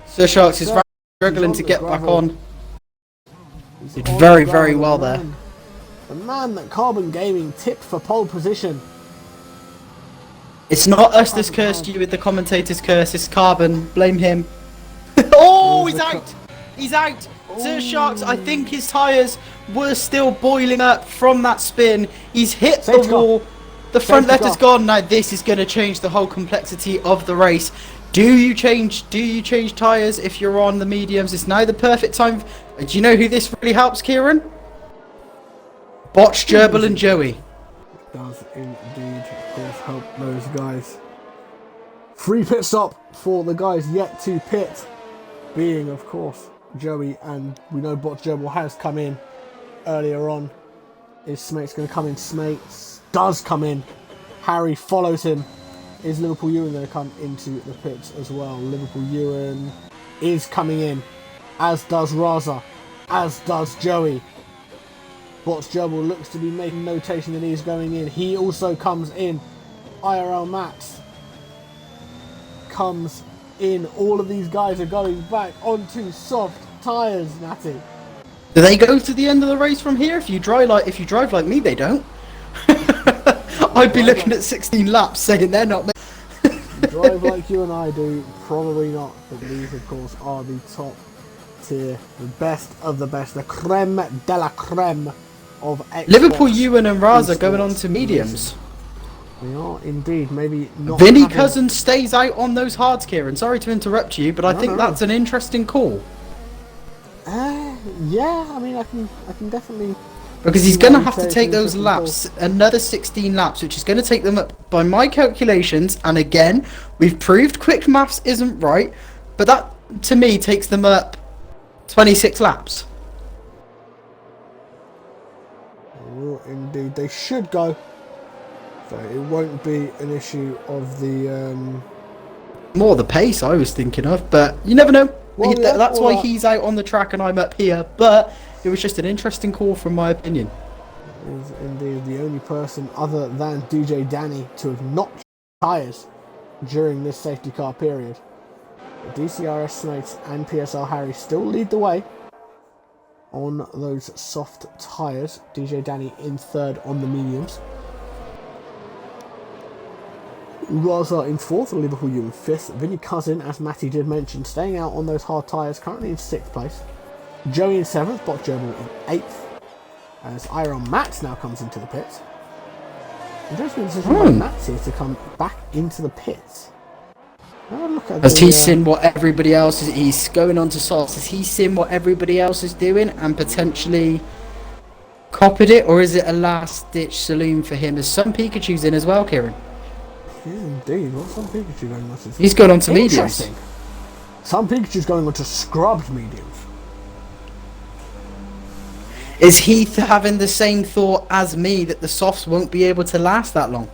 [SPEAKER 1] Sir Sharks is struggling to get back on. Did very, very well there.
[SPEAKER 2] The man that Carbon Gaming tipped for pole position.
[SPEAKER 1] It's not us that's cursed you with the commentator's curse, it's Carbon. Blame him. Oh, he's out! He's out! Sir Sharks, I think his tyres were still boiling up from that spin. He's hit the wall. The front left is gone. Now this is going to change the whole complexity of the race. Do you change tyres if you're on the mediums? It's now the perfect time. Do you know who this really helps, Kieran? Botch, Gerbil and Joey.
[SPEAKER 2] It does indeed, of course, help those guys. Free pit stop for the guys yet to pit, being, of course, Joey, and we know Botch Gerbil has come in earlier on. Is Smates going to come in? Smates does come in. Harry follows him. Is Liverpool Ewan going to come into the pits as well? Liverpool Ewan is coming in, as does Raza, as does Joey. Botch Gerbil looks to be making notation that he is going in. He also comes in. IRL Max comes in. All of these guys are going back onto soft tyres, Natty.
[SPEAKER 1] Do they go to the end of the race from here? If you drive like me, they don't. I'd be looking at 16 laps saying they're not.
[SPEAKER 2] Drive like you and I do, probably not. But these, of course, are the top tier, the best of the best, the creme de la creme of Xbox.
[SPEAKER 1] Liverpool Ewan and Raza going on to mediums.
[SPEAKER 2] They are indeed. Maybe not.
[SPEAKER 1] Vinny Cousins stays out on those hards, Kieran. Sorry to interrupt you, but I think that's an interesting call.
[SPEAKER 2] Yeah, I mean, I can definitely.
[SPEAKER 1] Because he's going to have to take those laps, another 16 laps, which is going to take them up, by my calculations, and again, we've proved quick maths isn't right, but that, to me, takes them up 26 laps.
[SPEAKER 2] Indeed, they should go. So it won't be an issue of the...
[SPEAKER 1] More the pace I was thinking of, but you never know.
[SPEAKER 2] Well,
[SPEAKER 1] that's why he's out on the track and I'm up here, but it was just an interesting call from my opinion.
[SPEAKER 2] Is indeed the only person other than DJ Danny to have not tyres during this safety car period. The DCRS Snates and PSL Harry still lead the way on those soft tyres. DJ Danny in third on the mediums. Raza in fourth, Liverpool Ewan fifth. Vinny Cousin, as Matty did mention, staying out on those hard tyres, currently in sixth place. Joey in seventh, Botch Gerbil in eighth. As IRL Max now comes into the pits. Interesting decision by Max here to come back into the pits.
[SPEAKER 1] Has he seen what everybody else is? He's going on to softs. Has he seen what everybody else is doing and potentially copied it, or is it a last-ditch saloon for him? As some Pikachu's in as well, Kieran.
[SPEAKER 2] Yeah, indeed. What's some Pikachu going on to?
[SPEAKER 1] He's gone on to mediums.
[SPEAKER 2] Some Pikachu's going on to scrubbed mediums.
[SPEAKER 1] Is he having the same thought as me that the softs won't be able to last that long?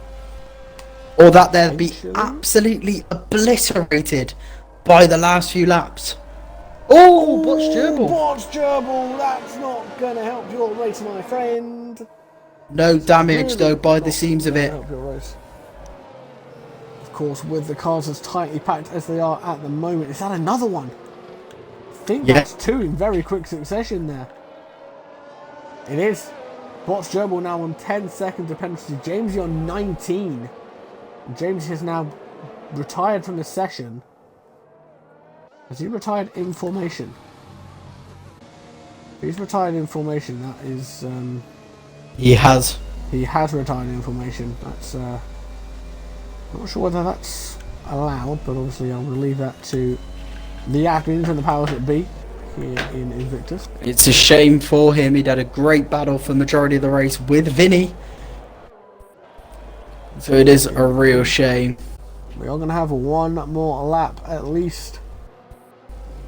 [SPEAKER 1] Or that they'll be absolutely obliterated by the last few laps? Oh, botched gerbil.
[SPEAKER 2] Botched gerbil. That's not going to help your race, my friend.
[SPEAKER 1] No damage,
[SPEAKER 2] Really
[SPEAKER 1] though, by the
[SPEAKER 2] not
[SPEAKER 1] seams of
[SPEAKER 2] gonna
[SPEAKER 1] it.
[SPEAKER 2] help your race. Of course, with the cars as tightly packed as they are at the moment. Is that another one? I think that's two in very quick succession there. It is. Botched gerbil now on 10 seconds of penalty. Jamesy on 19. James has now retired from the session. Has he retired in formation? If he's retired in formation, that is...
[SPEAKER 1] He has.
[SPEAKER 2] He has retired in formation. That's... not sure whether that's allowed, but obviously I'm going to leave that to the admins and the powers that be here in Invictus.
[SPEAKER 1] It's a shame for him. He'd had a great battle for the majority of the race with Vinny. So it is a real shame.
[SPEAKER 2] We are going to have one more lap at least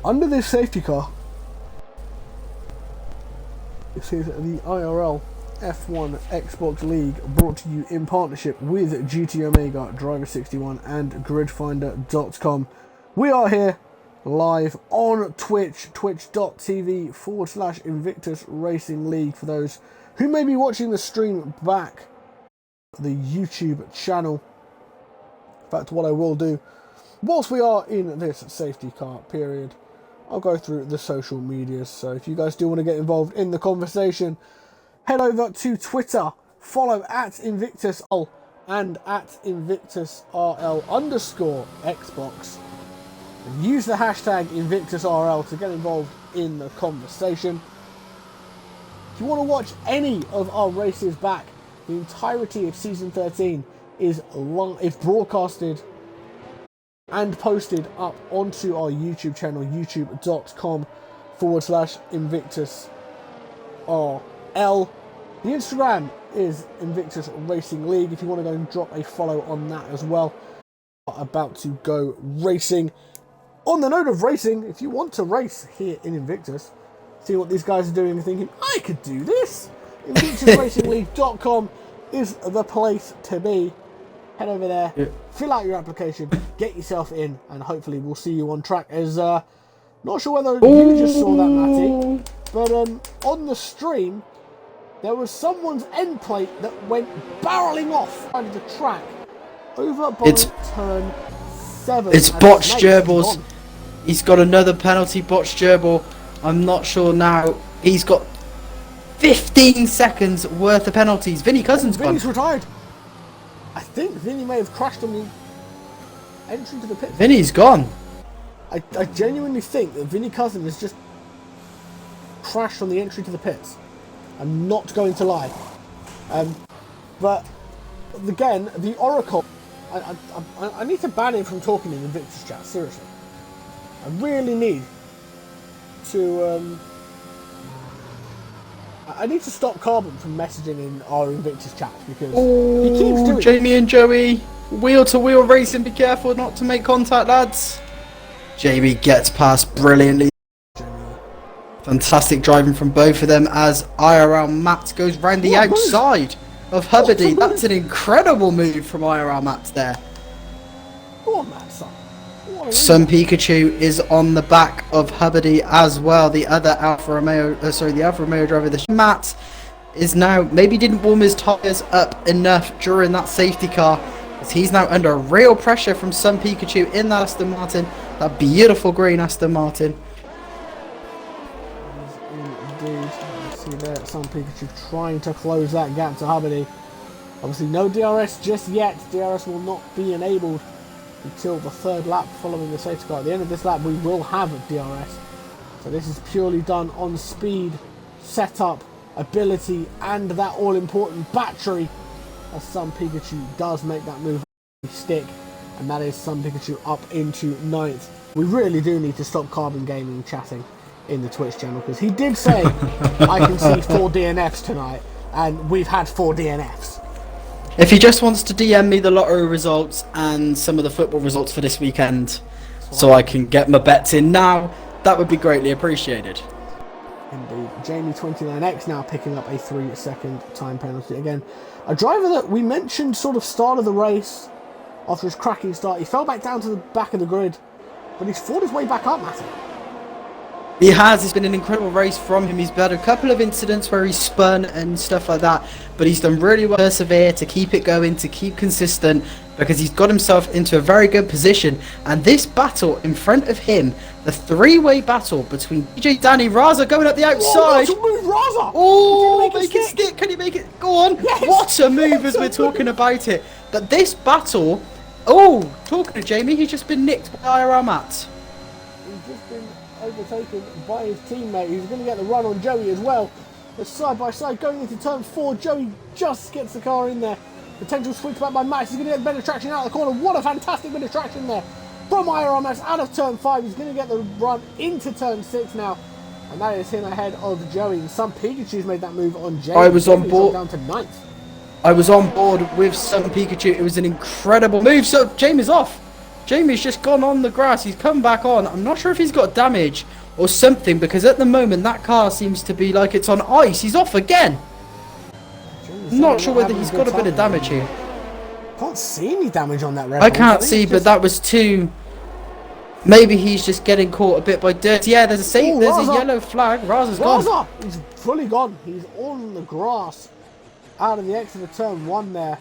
[SPEAKER 2] under this safety car. This is the IRL F1 Xbox League, brought to you in partnership with GT Omega, Driver61 and gridfinder.com. We are here live on Twitch, twitch.tv/Invictus Racing League for those who may be watching the stream back the YouTube channel. In fact, what I will do whilst we are in this safety car period, I'll go through the social medias. So if you guys do want to get involved in the conversation, head over to Twitter, follow at InvictusRL and at InvictusRL_Xbox. And use the hashtag InvictusRL to get involved in the conversation. If you want to watch any of our races back, the entirety of Season 13 is broadcasted and posted up onto our YouTube channel, youtube.com/InvictusRL. The Instagram is Invictus Racing League if you want to go and drop a follow on that as well. About to go racing. On the note of racing, if you want to race here in Invictus, see what these guys are doing and thinking, I could do this, InvictusRacingLeague.com is the place to be. Head over there, fill out your application, get yourself in, and hopefully we'll see you on track. As not sure whether you just saw that, Matty, but on the stream, there was someone's end plate that went barreling off out of the track over by turn 7.
[SPEAKER 1] It's botched gerbils. He's got another penalty, botched gerbil. I'm not sure now. He's got 15 seconds worth of penalties. Vinny Cousins gone.
[SPEAKER 2] Vinny's retired. I think Vinny may have crashed on the entry to the pit.
[SPEAKER 1] Vinny's gone.
[SPEAKER 2] I genuinely think that Vinny Cousins has just crashed on the entry to the pits. I'm not going to lie. But again, the Oracle, I need to ban him from talking in Invictus chat, seriously. I really need to I need to stop Carbon from messaging in our Invictus chat because he keeps doing
[SPEAKER 1] Jamie and Joey, wheel to wheel racing, be careful not to make contact, lads. Jamie gets past brilliantly. Fantastic driving from both of them as IRL Matt goes round the outside of Hubbardie. That's an incredible move from IRL Matt there.
[SPEAKER 2] Go on, Matt, son.
[SPEAKER 1] Sun Pikachu is on the back of Hubbardie as well. The other Alfa Romeo, the Alfa Romeo driver, Matt, is now maybe didn't warm his tyres up enough during that safety car, as he's now under real pressure from Sun Pikachu in that Aston Martin, that beautiful green Aston Martin.
[SPEAKER 2] Indeed, see there, Sun Pikachu trying to close that gap to Hubbardie. Obviously, no DRS just yet. DRS will not be enabled until the third lap following the safety car. At the end of this lap we will have DRS, so this is purely done on speed, setup, ability and that all important battery, as Sun Pikachu does make that move stick, and that is Sun Pikachu up into 9th. We really do need to stop Carbon Gaming chatting in the Twitch channel, because he did say I can see 4 DNFs tonight, and we've had 4 DNFs.
[SPEAKER 1] If he just wants to DM me the lottery results and some of the football results for this weekend, so I can get my bets in now, that would be greatly appreciated.
[SPEAKER 2] Indeed. Jamie29X now picking up a 3-second time penalty. Again, a driver that we mentioned sort of start of the race, after his cracking start, he fell back down to the back of the grid, but he's fought his way back up, Matty.
[SPEAKER 1] He has. It's been an incredible race from him. He's had a couple of incidents where he's spun and stuff like that, but he's done really well to persevere, to keep it going, to keep consistent, because he's got himself into a very good position. And this battle in front of him, the three-way battle between DJ, Danny, Raza going up the outside.
[SPEAKER 2] Whoa, move, Raza!
[SPEAKER 1] Oh, make it stick. Can he make it? Go on.
[SPEAKER 2] Yes.
[SPEAKER 1] What a move as we're talking about it. But this battle, oh, talking to Jamie, he's just been nicked by IRL Matt.
[SPEAKER 2] He's just been overtaken by his teammate. He's going to get the run on Joey as well. They're side by side going into turn 4. Joey just gets the car in there. Potential switch back by Max. He's going to get better traction out of the corner. What a fantastic bit of traction there from IRL Max out of turn 5. He's going to get the run into turn 6 now. And that is him ahead of Joey. And some Pikachu's made that move on Jamie.
[SPEAKER 1] I was on board.
[SPEAKER 2] Down to 9th.
[SPEAKER 1] I was on board with some Pikachu. It was an incredible move. So Jamie's off. Jamie's just gone on the grass. He's come back on. I'm not sure if he's got damage or something, because at the moment that car seems to be like it's on ice. He's off again. Not sure whether he's got a bit of damage here.
[SPEAKER 2] Can't see any damage on that red.
[SPEAKER 1] I can't see, but that was too. Maybe he's just getting caught a bit by dirt. Yeah, there's a yellow flag. Raza's gone.
[SPEAKER 2] He's fully gone. He's on the grass out of the exit of turn 1 there.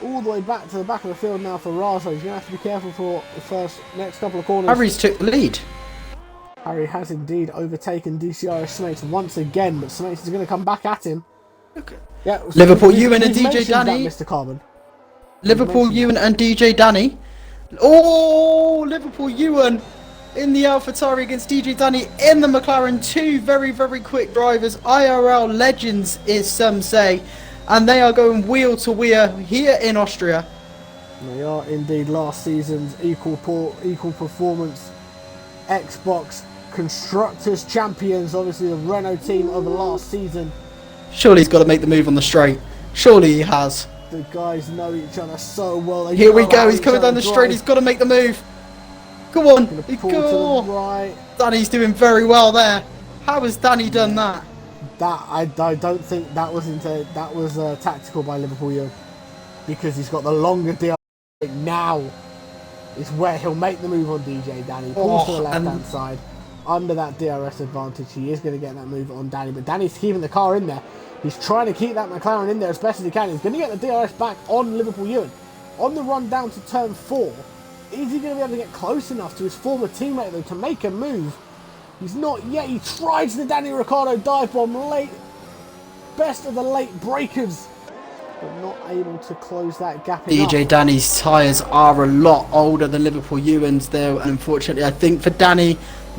[SPEAKER 2] All the way back to the back of the field now for Raza. He's going to have to be careful for the next couple of corners.
[SPEAKER 1] Harry's took the lead.
[SPEAKER 2] Harry has indeed overtaken DCRS Smates once again, but Smates is going to come back at him.
[SPEAKER 1] Okay.
[SPEAKER 2] Yeah,
[SPEAKER 1] Liverpool Ewan and DJ Danny.
[SPEAKER 2] Mr. Carbon.
[SPEAKER 1] Liverpool Ewan and DJ Danny. Oh, Liverpool Ewan in the AlphaTauri against DJ Danny in the McLaren. Two very, very quick drivers. IRL legends, is some say. And they are going wheel to wheel here in Austria.
[SPEAKER 2] They are indeed last season's equal performance Xbox Constructors champions. Obviously the Renault team of the last season.
[SPEAKER 1] Surely he's got to make the move on the straight. Surely he has.
[SPEAKER 2] The guys know each other so well.
[SPEAKER 1] Here we go. He's coming down the straight. He's got to make the move. Go on.
[SPEAKER 2] Go. Right.
[SPEAKER 1] Danny's doing very well there. How has Danny done that?
[SPEAKER 2] That I don't think that was tactical by Liverpool Young, because he's got the longer DRS. Now is where he'll make the move on DJ Danny. Pulls to the left hand side under that DRS advantage. He is going to get that move on Danny, but Danny's keeping the car in there. He's trying to keep that McLaren in there as best as he can. He's going to get the DRS back on Liverpool Ewan. On the run down to turn 4, is he going to be able to get close enough to his former teammate though to make a move? He's not yet. He tries the Danny Ricciardo dive bomb late. Best of the late breakers, but not able to close that gap enough.
[SPEAKER 1] DJ Danny's tyres are a lot older than Liverpool Ewan's though. Unfortunately, I think for Danny,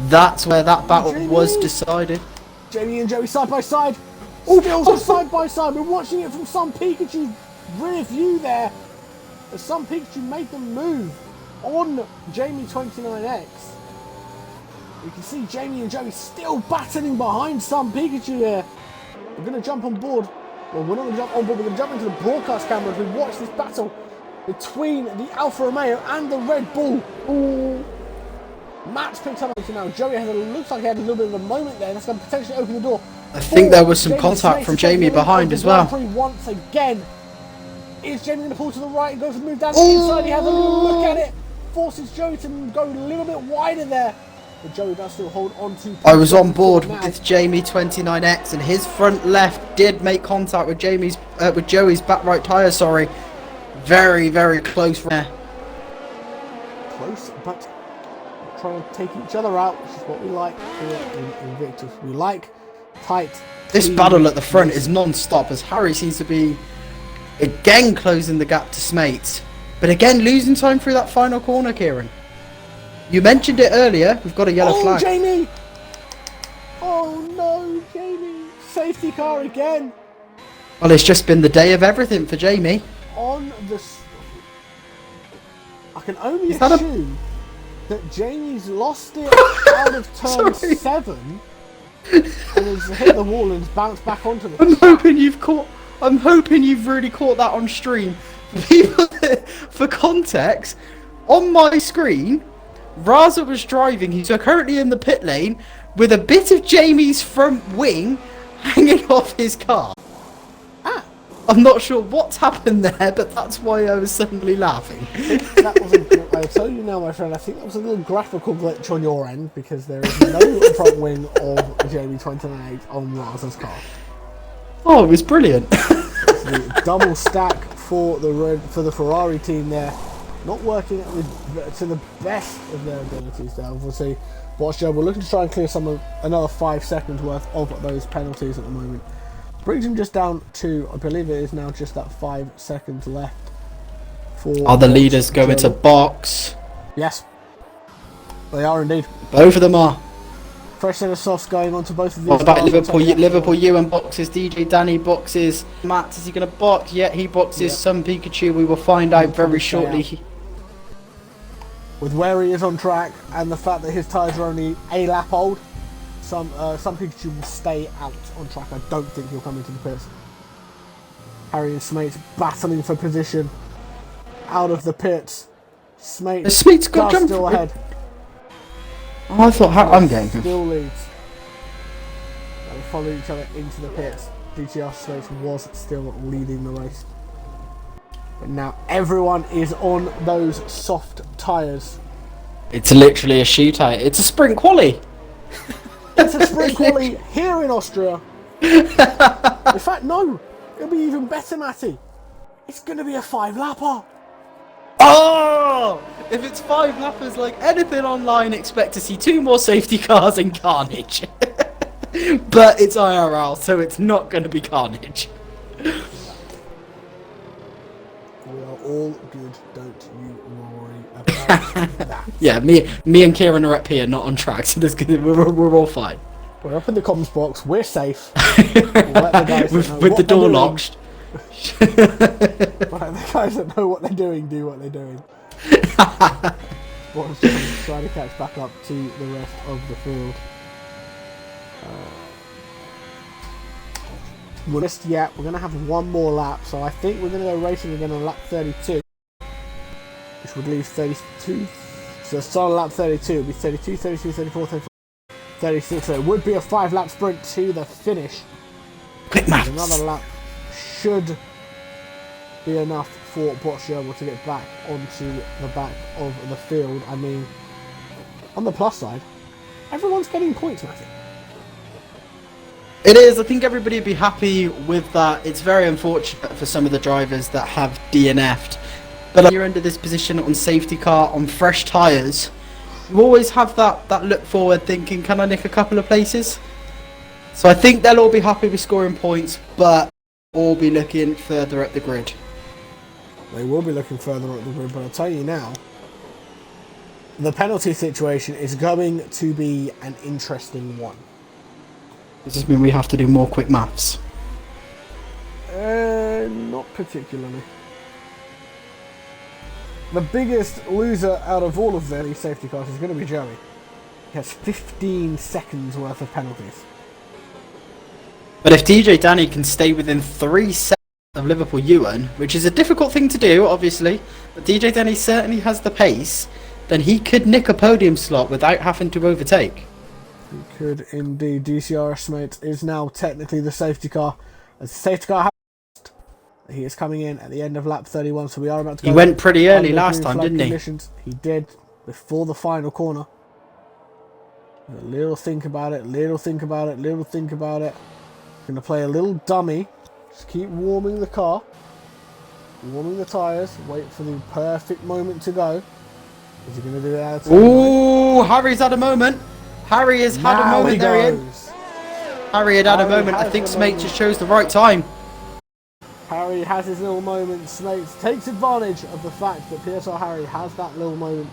[SPEAKER 1] that's where that battle was decided.
[SPEAKER 2] Jamie and Joey side by side. Still side by side. We're watching it from some Pikachu's rear view there. As some Pikachu made the move on Jamie 29X. You can see Jamie and Joey still battling behind some Pikachu here. We're going to jump on board. Well, we're not going to jump on board. We're going to jump into the broadcast camera as we watch this battle between the Alfa Romeo and the Red Bull. Ooh. Matt's picked up now. Joey looks like he had a little bit of a moment there. That's going to potentially open the door.
[SPEAKER 1] I think there was some contact from Jamie behind as well.
[SPEAKER 2] Once again. Is Jamie going to pull to the right and go for the move down the inside? He has a little look at it. Forces Joey to go a little bit wider there. But Joey does still hold on to.
[SPEAKER 1] I was on board with Jamie 29X, and his front left did make contact with Joey's back right tyre. Sorry, very, very close there.
[SPEAKER 2] Close, but trying to take each other out, which is what we like here in Invictus. We like tight.
[SPEAKER 1] This battle at the front is non-stop, as Harry seems to be again closing the gap to Smates, but again losing time through that final corner. Kieran, you mentioned it earlier. We've got a yellow flag.
[SPEAKER 2] Jamie! Oh no, Jamie! Safety car again.
[SPEAKER 1] Well, it's just been the day of everything for Jamie.
[SPEAKER 2] On the, I can only assume that Jamie's lost it out of turn 7 and has hit the wall and bounced back onto the.
[SPEAKER 1] I'm hoping you've really caught that on stream. People, for context, on my screen, Raza was driving. He's currently in the pit lane with a bit of Jamie's front wing hanging off his car. I'm not sure what's happened there, but that's why I was suddenly laughing.
[SPEAKER 2] That was I'll tell you now, my friend, I think that was a little graphical glitch on your end, because there is no front wing of JB29 on Raza's car.
[SPEAKER 1] Oh, it was brilliant.
[SPEAKER 2] It's the double stack for the Ferrari team there, not working to the best of their abilities there. Obviously, we're looking to try and clear another 5 seconds worth of those penalties at the moment. Brings him just down to, I believe it is now just that 5 seconds left.
[SPEAKER 1] Are the leaders going to box?
[SPEAKER 2] Yes, they are indeed.
[SPEAKER 1] Both of them are.
[SPEAKER 2] Fresh set of softs going on to both of these.
[SPEAKER 1] What about Liverpool Ewan boxes, DJ Danny boxes, Matt, is he going to box? Yeah, he boxes. Some Pikachu, we will find out very shortly.
[SPEAKER 2] With where he is on track and the fact that his tyres are only a lap old, some Pikachu will stay out on track. I don't think he'll come into the pits. Harry and Smates battling for position out of the pits.
[SPEAKER 1] Smates got jumped
[SPEAKER 2] still ahead.
[SPEAKER 1] Oh, I thought I'm getting him.
[SPEAKER 2] Still leads. They follow each other into the pits. DTR Smates was still leading the race. But now everyone is on those soft tyres.
[SPEAKER 1] It's literally a shootout. It's a sprint quali.
[SPEAKER 2] It's a sprint quali here in Austria. In fact, no. It'll be even better, Matty. It's going to be a 5-lapper.
[SPEAKER 1] Oh! If it's 5 lappers like anything online, expect to see 2 more safety cars in carnage. But it's IRL, so it's not going to be carnage.
[SPEAKER 2] We are all good, don't you worry about that.
[SPEAKER 1] Yeah, me and Kieran are up here, not on track, so we're all fine.
[SPEAKER 2] We're up in the comms box, we're safe. We'll let the guys
[SPEAKER 1] with the door locked.
[SPEAKER 2] Right, the guys that know what they're doing do what they're doing. What's just trying to catch back up to the rest of the field. We're going to have one more lap, so I think we're going to go racing again on lap 32, which would leave 32. So start on lap 32, it would be 32, 33, 34, 35, 36. So it would be a 5-lap sprint to the finish.
[SPEAKER 1] Quick maths.
[SPEAKER 2] Another lap should be enough for Botcherable to get back onto the back of the field. I mean, on the plus side, everyone's getting points, Matthew.
[SPEAKER 1] It is. I think everybody would be happy with that. It's very unfortunate for some of the drivers that have DNF'd. But you're under this position on safety car, on fresh tyres, you always have that look forward thinking, can I nick a couple of places? So I think they'll all be happy with scoring points, but all be looking further up the grid.
[SPEAKER 2] They will be looking further up the grid, but I'll tell you now, the penalty situation is going to be an interesting one.
[SPEAKER 1] Does this mean we have to do more quick maths?
[SPEAKER 2] Not particularly. The biggest loser out of all of these safety cars is going to be Joey. He has 15 seconds worth of penalties.
[SPEAKER 1] But if DJ Danny can stay within 3 seconds of Liverpool Ewan, which is a difficult thing to do, obviously, but DJ Danny certainly has the pace, then he could nick a podium slot without having to overtake.
[SPEAKER 2] He could indeed. DCRS Mate is now technically the safety car. As the safety car has, he is coming in at the end of lap 31, so we are about to go.
[SPEAKER 1] He went pretty early last time, didn't he?
[SPEAKER 2] He did, before the final corner. A little think about it, little think about it, little think about it. Going to play a little dummy. Just keep warming the car. Warming the tyres. Wait for the perfect moment to go. Is he going to do it out of time?
[SPEAKER 1] Ooh, Harry's had a moment. Harry has had a moment. There he is. Harry had a moment. I think Smate just chose the right time.
[SPEAKER 2] Harry has his little moment. Smate takes advantage of the fact that PSR Harry has that little moment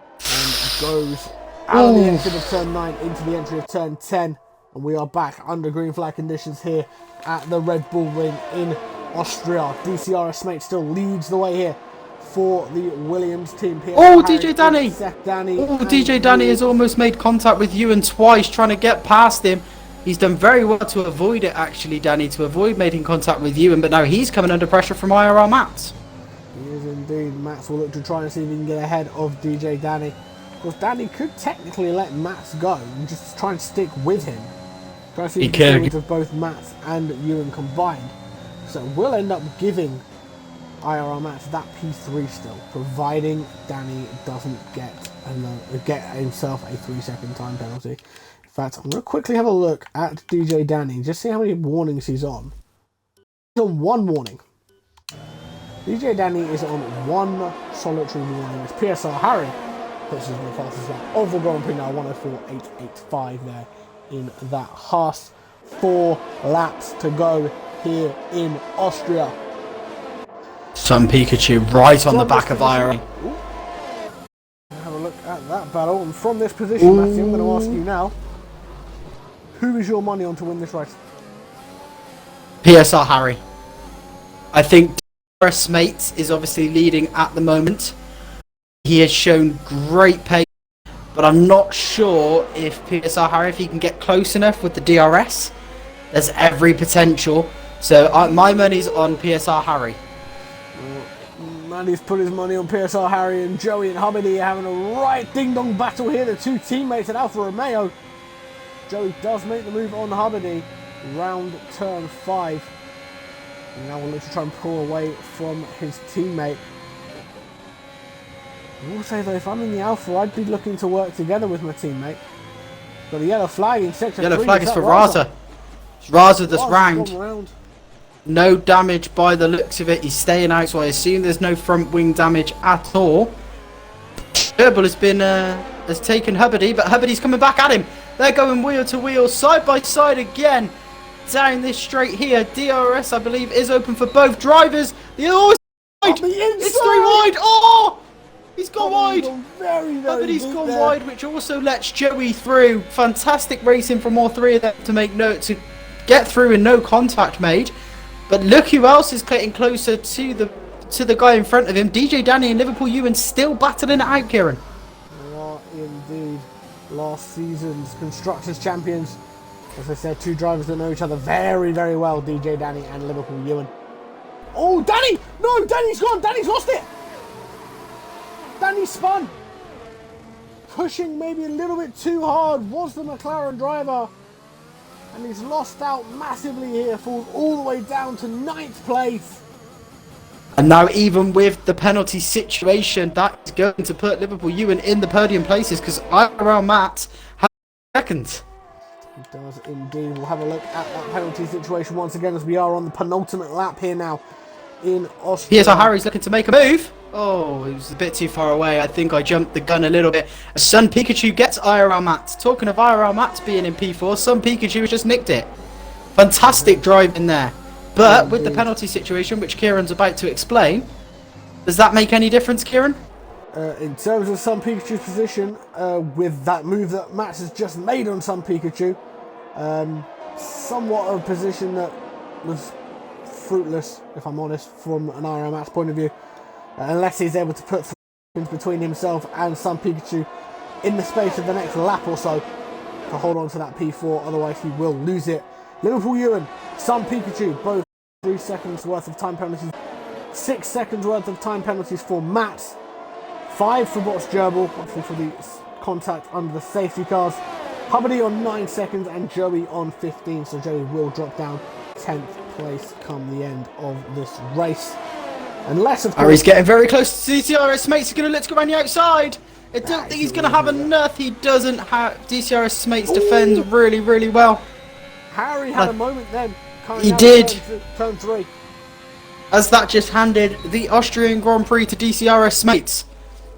[SPEAKER 2] and goes out of the exit of turn 9 into the entry of turn 10. And we are back under green flag conditions here at the Red Bull Ring in Austria. DCRS Smate still leads the way here for the Williams team.
[SPEAKER 1] Oh, DJ Danny! Oh, DJ Danny has almost made contact with Ewan twice, trying to get past him. He's done very well to avoid it, actually, Danny, to avoid making contact with Ewan, but now he's coming under pressure from IRL Mats.
[SPEAKER 2] He is indeed. Mats will look to try and see if he can get ahead of DJ Danny. Because Danny could technically let Mats go and just try and stick with him. Try to see the performance of both Mats and Ewan combined. So we'll end up giving IRL Max that P3 still, providing Danny doesn't get himself a 3-second time penalty. In fact, I'm going to quickly have a look at DJ Danny, just see how many warnings he's on. He's on 1 warning. DJ Danny is on 1 solitary warning. It's PSR Harry, which is the fastest lap of the Grand Prix now, 104.885 there in that Haas. 4 laps to go here in Austria.
[SPEAKER 1] Some Pikachu right on the back of IRL.
[SPEAKER 2] Have a look at that battle, and from this position, Matthew, I'm going to ask you now, who is your money on to win this race?
[SPEAKER 1] PSR Harry. I think DRS Mates is obviously leading at the moment. He has shown great pace, but I'm not sure if PSR Harry, if he can get close enough with the DRS. There's every potential. So my money's on PSR Harry.
[SPEAKER 2] Manny's put his money on PSR Harry, and Joey and Hubbard are having a right ding-dong battle here. The 2 teammates at Alfa Romeo. Joey does make the move on Hubbard, round turn 5. And now we'll look to try and pull away from his teammate. I will say though, if I'm in the Alpha, I'd be looking to work together with my teammate. Got a yellow flag in section 3.
[SPEAKER 1] Yellow flag is for Raza. It's Raza that's round. No damage by the looks of it. He's staying out, so I assume there's no front wing damage at all. Gerbil has taken Hubbardy, but Hubbardy's coming back at him. They're going wheel to wheel, side by side again. Down this straight here. DRS, I believe, is open for both drivers. It's 3 wide. Oh! He's gone wide. Hubbardy's gone wide, which also lets Joey through. Fantastic racing from all 3 of them to make note, to get through and no contact made. But look who else is getting closer to the guy in front of him. DJ Danny and Liverpool Ewan still battling it out, Kieran.
[SPEAKER 2] They are indeed last season's Constructors Champions. As I said, 2 drivers that know each other very, very well, DJ Danny and Liverpool Ewan. Oh, Danny! No, Danny's gone! Danny's lost it! Danny spun! Pushing maybe a little bit too hard was the McLaren driver. And he's lost out massively here, falls all the way down to 9th place.
[SPEAKER 1] And now even with the penalty situation, that's going to put Liverpool Ewan in the podium places, because IRL Matt has 2nd.
[SPEAKER 2] It does indeed. We'll have a look at that penalty situation once again as we are on the penultimate lap here now in Austria.
[SPEAKER 1] PSR Harry's looking to make a move. Oh, it was a bit too far away. I think I jumped the gun a little bit. Sun Pikachu gets IRL Matt. Talking of IRL Matt being in P4, Sun Pikachu has just nicked it. Fantastic drive in there. But with the penalty situation, which Kieran's about to explain, does that make any difference, Kieran?
[SPEAKER 2] In terms of Sun Pikachu's position, with that move that Matt has just made on Sun Pikachu, somewhat of a position that was fruitless, if I'm honest, from an IRL Matt's point of view. Unless he's able to put 3 seconds between himself and Sun Pikachu in the space of the next lap or so to hold on to that P4, otherwise he will lose it. Liverpool Ewan, Sun Pikachu, both 3 seconds worth of time penalties, 6 seconds worth of time penalties for Matt, 5 for Bots Gerbil, obviously for the contact under the safety cars. Hubbard on 9 seconds and Joey on 15, so Joey will drop down 10th place come the end of this race. Unless, of course,
[SPEAKER 1] he's getting very close to DCRS Mates. He's going to let's go around the outside. I don't think he's going to have enough. He doesn't have. DCRS Mates defends really, really well.
[SPEAKER 2] Harry had a moment then.
[SPEAKER 1] He did.
[SPEAKER 2] Turn 3.
[SPEAKER 1] As that just handed the Austrian Grand Prix to DCRS Mates.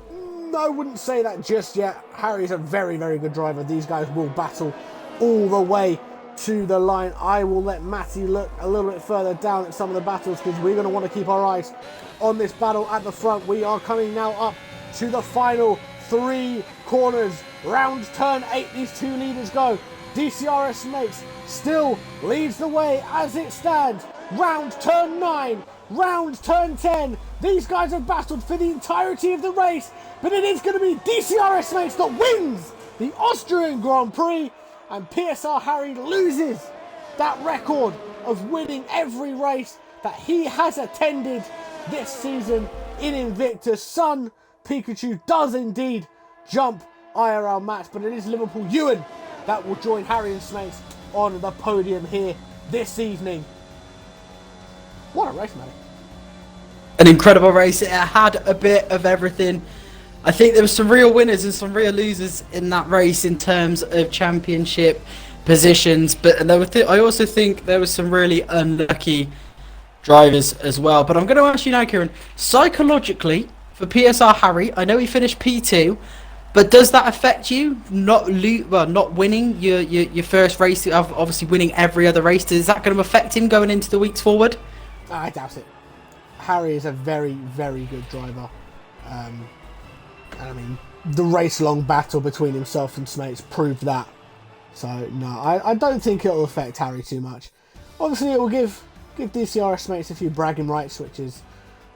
[SPEAKER 2] No, I wouldn't say that just yet. Harry's a very, very good driver. These guys will battle all the way to the line. I will let Matty look a little bit further down at some of the battles, because we're going to want to keep our eyes on this battle at the front. We are coming now up to the final 3 corners. Round turn 8, these 2 leaders go. DCRS Mates still leads the way as it stands. Round turn 9, round turn 10. These guys have battled for the entirety of the race, but it is going to be DCRS Mates that wins the Austrian Grand Prix. And PSR Harry loses that record of winning every race that he has attended this season in Invictus. Sun Pikachu does indeed jump IRL Max, but it is Liverpool Ewan that will join Harry and Smates on the podium here this evening. What a race, Matty.
[SPEAKER 1] An incredible race. It had a bit of everything. I think there were some real winners and some real losers in that race in terms of championship positions, but there were I also think there was some really unlucky drivers as well. But I'm going to ask you now, Kieran, psychologically for PSR Harry, I know he finished P2, but does that affect you not winning your first race, obviously winning every other race? Is that going to affect him going into the weeks forward?
[SPEAKER 2] I doubt it. Harry is a very, very good driver. And I mean, the race-long battle between himself and Smates proved that. So, no, I don't think it'll affect Harry too much. Obviously, it will give DCRS Smates a few bragging rights, which is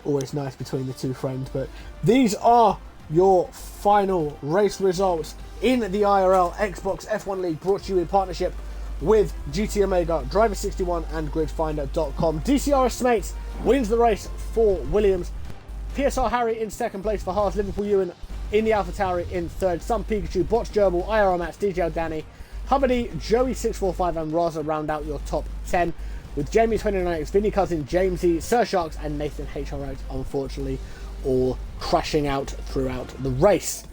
[SPEAKER 2] always nice between the two friends. But these are your final race results in the IRL Xbox F1 League, brought to you in partnership with GT Omega, Driver61 and GridFinder.com. DCRS Smates wins the race for Williams. PSR Harry in second place for Haas. Liverpool Ewan in the AlphaTauri in third. Sun Pikachu, Botch Gerbil, IRL Mats, DJ Danny, Hubbardie, Joey645 and Raza round out your top 10. With Jamie 29X, Vinny Cousin, Jamesy, Sir Sharks and Nathan HR unfortunately all crashing out throughout the race.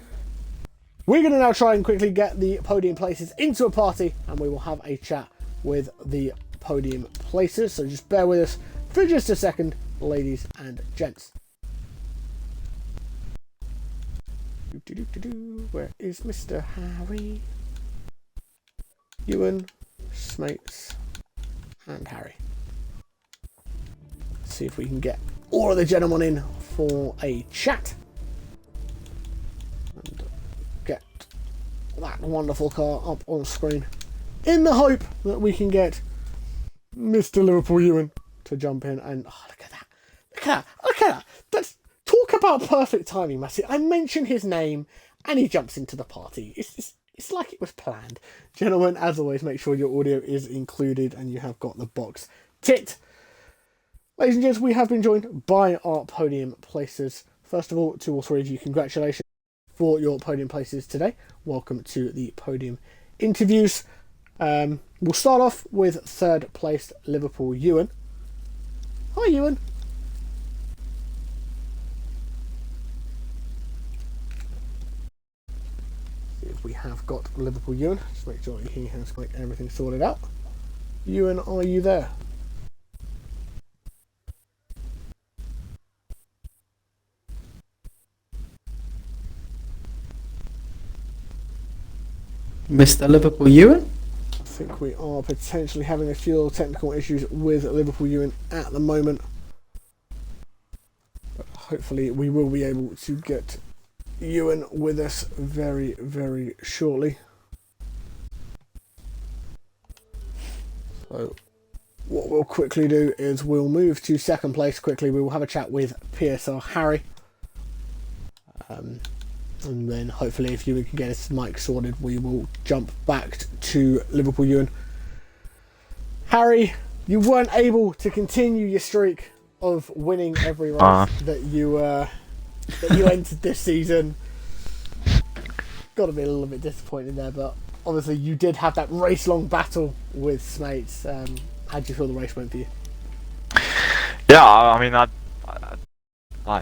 [SPEAKER 2] We're going to now try and quickly get the podium places into a party, and we will have a chat with the podium places. So just bear with us for just a second, ladies and gents. Where is Mr. Harry? Ewan, Smates, and Harry. Let's see if we can get all of the gentlemen in for a chat. And get that wonderful car up on screen in the hope that we can get Mr. Liverpool Ewan to jump in. And oh, look at that. Look at that. Look at that. That's, talk about perfect timing, Matty. I mention his name and he jumps into the party. It's like it was planned. Gentlemen, as always, make sure your audio is included and you have got the box ticked. Ladies and gents, we have been joined by our podium placers. First of all, to all three of you, congratulations for your podium places today. Welcome to the podium interviews. We'll start off with third placed Liverpool Ewan. Hi, Ewan. If we have got Liverpool Ewan, just make sure he has got everything sorted out. Ewan, are you there?
[SPEAKER 1] Mr. Liverpool Ewan?
[SPEAKER 2] I think we are potentially having a few little technical issues with Liverpool Ewan at the moment. But hopefully we will be able to get Ewan with us very, very shortly. So what we'll quickly do is we'll move to second place quickly. We will have a chat with PSR Harry. And then hopefully if Ewan can get his mic sorted, we will jump back to Liverpool Ewan. Harry, you weren't able to continue your streak of winning every race that you entered this season. Got to be a little bit disappointed there, but obviously you did have that race-long battle with Smates. How do you feel the race went for you?
[SPEAKER 3] Yeah, I mean,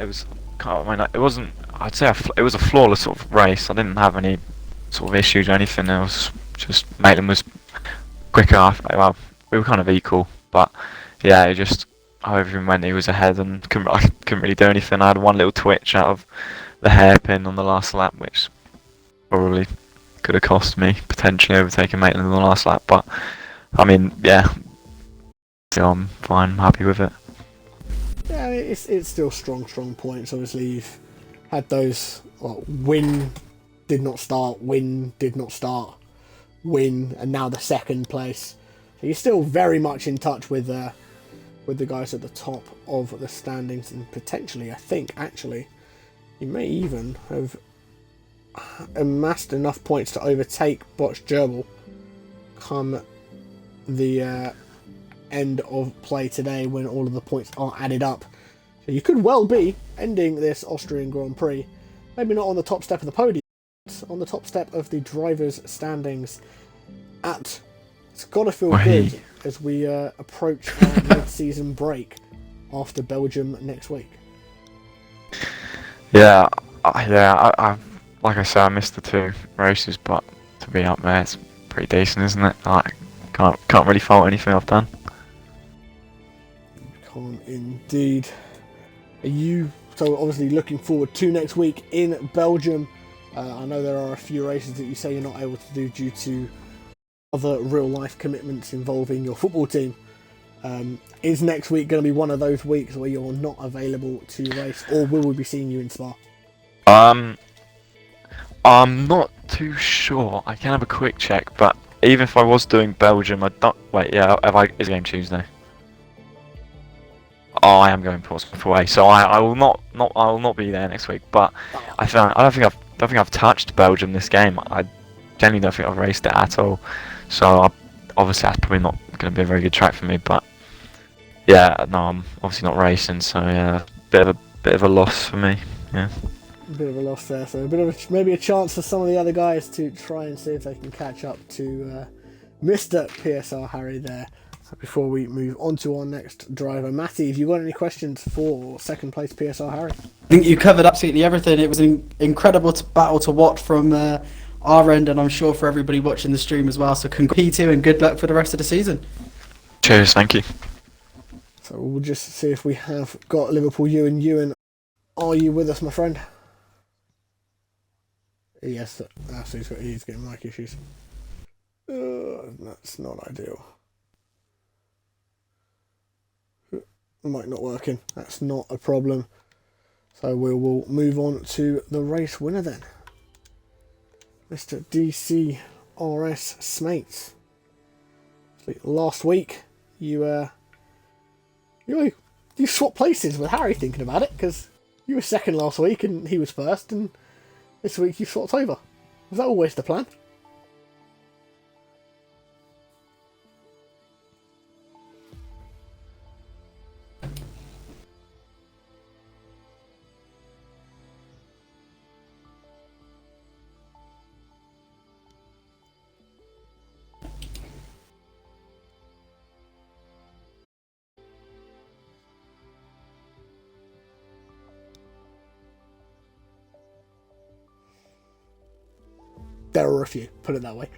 [SPEAKER 3] it was. I mean, it wasn't. I'd say it was a flawless sort of race. I didn't have any sort of issues or anything. It was just Maitland was quicker. Well, we were kind of equal, but yeah, it just how everything went, he was ahead and I couldn't really do anything. I had one little twitch out of the hairpin on the last lap, which probably could have cost me potentially overtaking Maitland in the last lap. But I mean, yeah, so I'm fine. I'm happy with it.
[SPEAKER 2] Yeah, it's still strong points. Obviously, you've had those win, did not start, win, did not start, win, and now the second place. So you're still very much in touch with the guys at the top of the standings, and potentially, I think, actually, you may even have amassed enough points to overtake Botch Gerbil come the end of play today when all of the points are added up. So you could well be ending this Austrian Grand Prix, maybe not on the top step of the podium, but on the top step of the drivers' standings. It's got to feel good as we approach our mid-season break. after Belgium next week?
[SPEAKER 3] Yeah, I like I said, I missed the 2 races, but to be up there, it's pretty decent, isn't it? I can't really fault anything I've done.
[SPEAKER 2] Can't indeed. Are you so obviously looking forward to next week in Belgium? I know there are a few races that you say you're not able to do due to other real life commitments involving your football team. Is next week going to be one of those weeks where you're not available to race, or will we be seeing you in Spa?
[SPEAKER 3] I'm not too sure. I can have a quick check, but even if I was doing Belgium, I don't. Wait, yeah, is the game Tuesday? Oh, I am going Portsmouth away, so I will not be there next week. But I don't think I've touched Belgium this game. I genuinely don't think I've raced it at all. So obviously that's probably not going to be a very good track for me. But yeah, no, I'm obviously not racing, so yeah, bit of a loss for me. Yeah.
[SPEAKER 2] A bit of a loss there, so a bit of maybe a chance for some of the other guys to try and see if they can catch up to Mr. PSR Harry there. So before we move on to our next driver, Matty, have you got any questions for second place PSR Harry?
[SPEAKER 1] I think you covered absolutely everything. It was an incredible battle to watch from our end, and I'm sure for everybody watching the stream as well. So congrats to you and good luck for the rest of the season.
[SPEAKER 3] Cheers, thank you.
[SPEAKER 2] So we'll just see if we have got Liverpool Ewan. Are you with us, my friend? Yes, so he's getting mic issues. That's not ideal. Mic not working. That's not a problem. So we will move on to the race winner then. Mr. DCRS Smates. Last week, you swapped places with Harry thinking about it, because you were second last week and he was first, and this week you swapped over. Was that always the plan? There are a few, put it that way.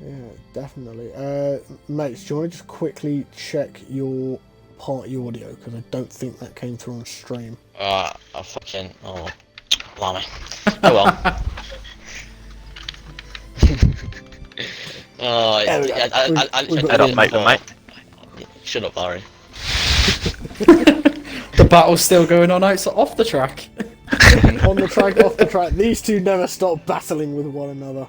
[SPEAKER 2] Yeah, definitely. Mates, do you want to just quickly check your party audio? Because I don't think that came through on stream.
[SPEAKER 4] Oh, blimey. Oh well.
[SPEAKER 3] Head up, mate.
[SPEAKER 4] Shut up, Larry.
[SPEAKER 1] The battle's still going on off the track.
[SPEAKER 2] On the track, off the track. These two never stop battling with one another.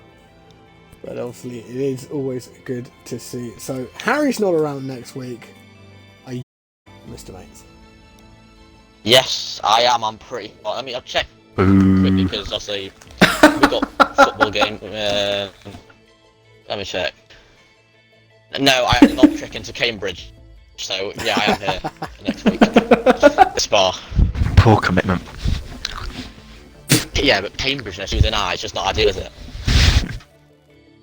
[SPEAKER 2] But obviously, it is always good to see. So, Harry's not around next week. Are you, Mr. Mates?
[SPEAKER 4] Yes, I am. I'm pretty. Well, I mean, I'll check quickly because obviously we've got football game. Let me check. No, I am not trekking to Cambridge. So yeah, I am here next week. Spa.
[SPEAKER 3] Poor commitment.
[SPEAKER 4] Yeah, but Cambridge next Tuesday night, it's just not ideal, is it?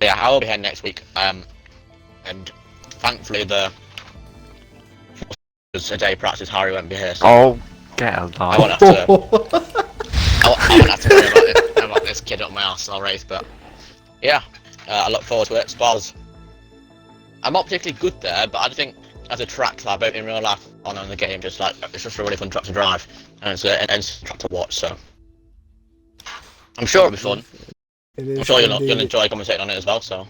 [SPEAKER 4] Yeah, I will be here next week. And thankfully the a day practice Harry won't be here. So
[SPEAKER 3] Oh, get a
[SPEAKER 4] I won't have to. I won't have to worry about this kid up my ass. I'll race, but yeah, I look forward to it. Spas. I'm not particularly good there, but I think as a track, like both in real life and on the game, just like it's just a really fun track to drive, and it's a track to watch. So I'm sure it'll be fun. I'm sure you'll enjoy commentating on it as well. So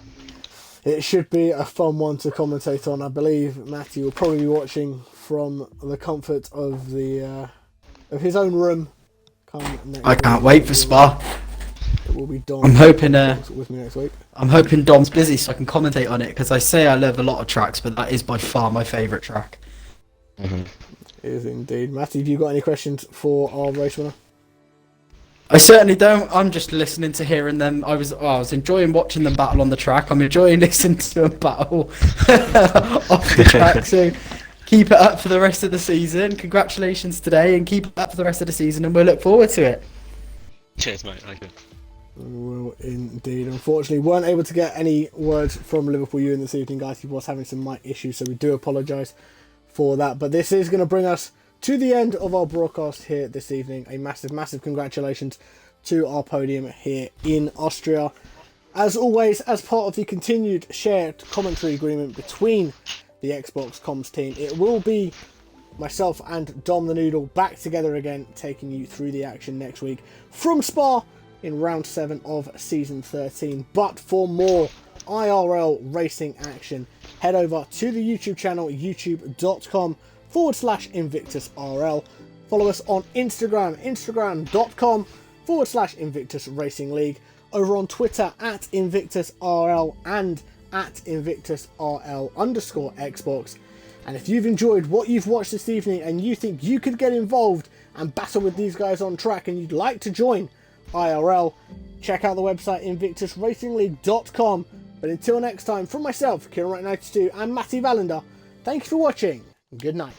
[SPEAKER 2] it should be a fun one to commentate on. I believe Matthew will probably be watching from the comfort of the of his own room.
[SPEAKER 1] I can't wait for Spa.
[SPEAKER 2] It will be Dom.
[SPEAKER 1] I'm hoping
[SPEAKER 2] with me next week.
[SPEAKER 1] I'm hoping Dom's busy so I can commentate on it, because I say I love a lot of tracks, but that is by far my favourite track.
[SPEAKER 2] It is indeed. Matty, have you got any questions for our race winner?
[SPEAKER 1] I certainly don't. I'm just listening to hearing them. I was enjoying watching them battle on the track. I'm enjoying listening to them battle off the track. So keep it up for the rest of the season. Congratulations today, and keep it up for the rest of the season, and we'll look forward to it.
[SPEAKER 4] Cheers, mate. Thank you.
[SPEAKER 2] Well, indeed. Unfortunately, weren't able to get any words from Liverpool Ewan this evening, guys. He was having some mic issues, so we do apologise for that. But this is going to bring us to the end of our broadcast here this evening. A massive, massive congratulations to our podium here in Austria. As always, as part of the continued shared commentary agreement between the Xbox comms team, it will be myself and DomThNoodle back together again, taking you through the action next week from Spa in round 7 of season 13. But for more IRL racing action, head over to the YouTube channel, youtube.com/InvictusRL. Follow us on Instagram, instagram.com/Invictus Racing League. Over on Twitter @InvictusRL and @InvictusRL_Xbox. And if you've enjoyed what you've watched this evening and you think you could get involved and battle with these guys on track and you'd like to join IRL, check out the website invictusracingleague.com. But until next time, from myself, Kieran Wright92 and Matty Valander, thank you for watching. Good night.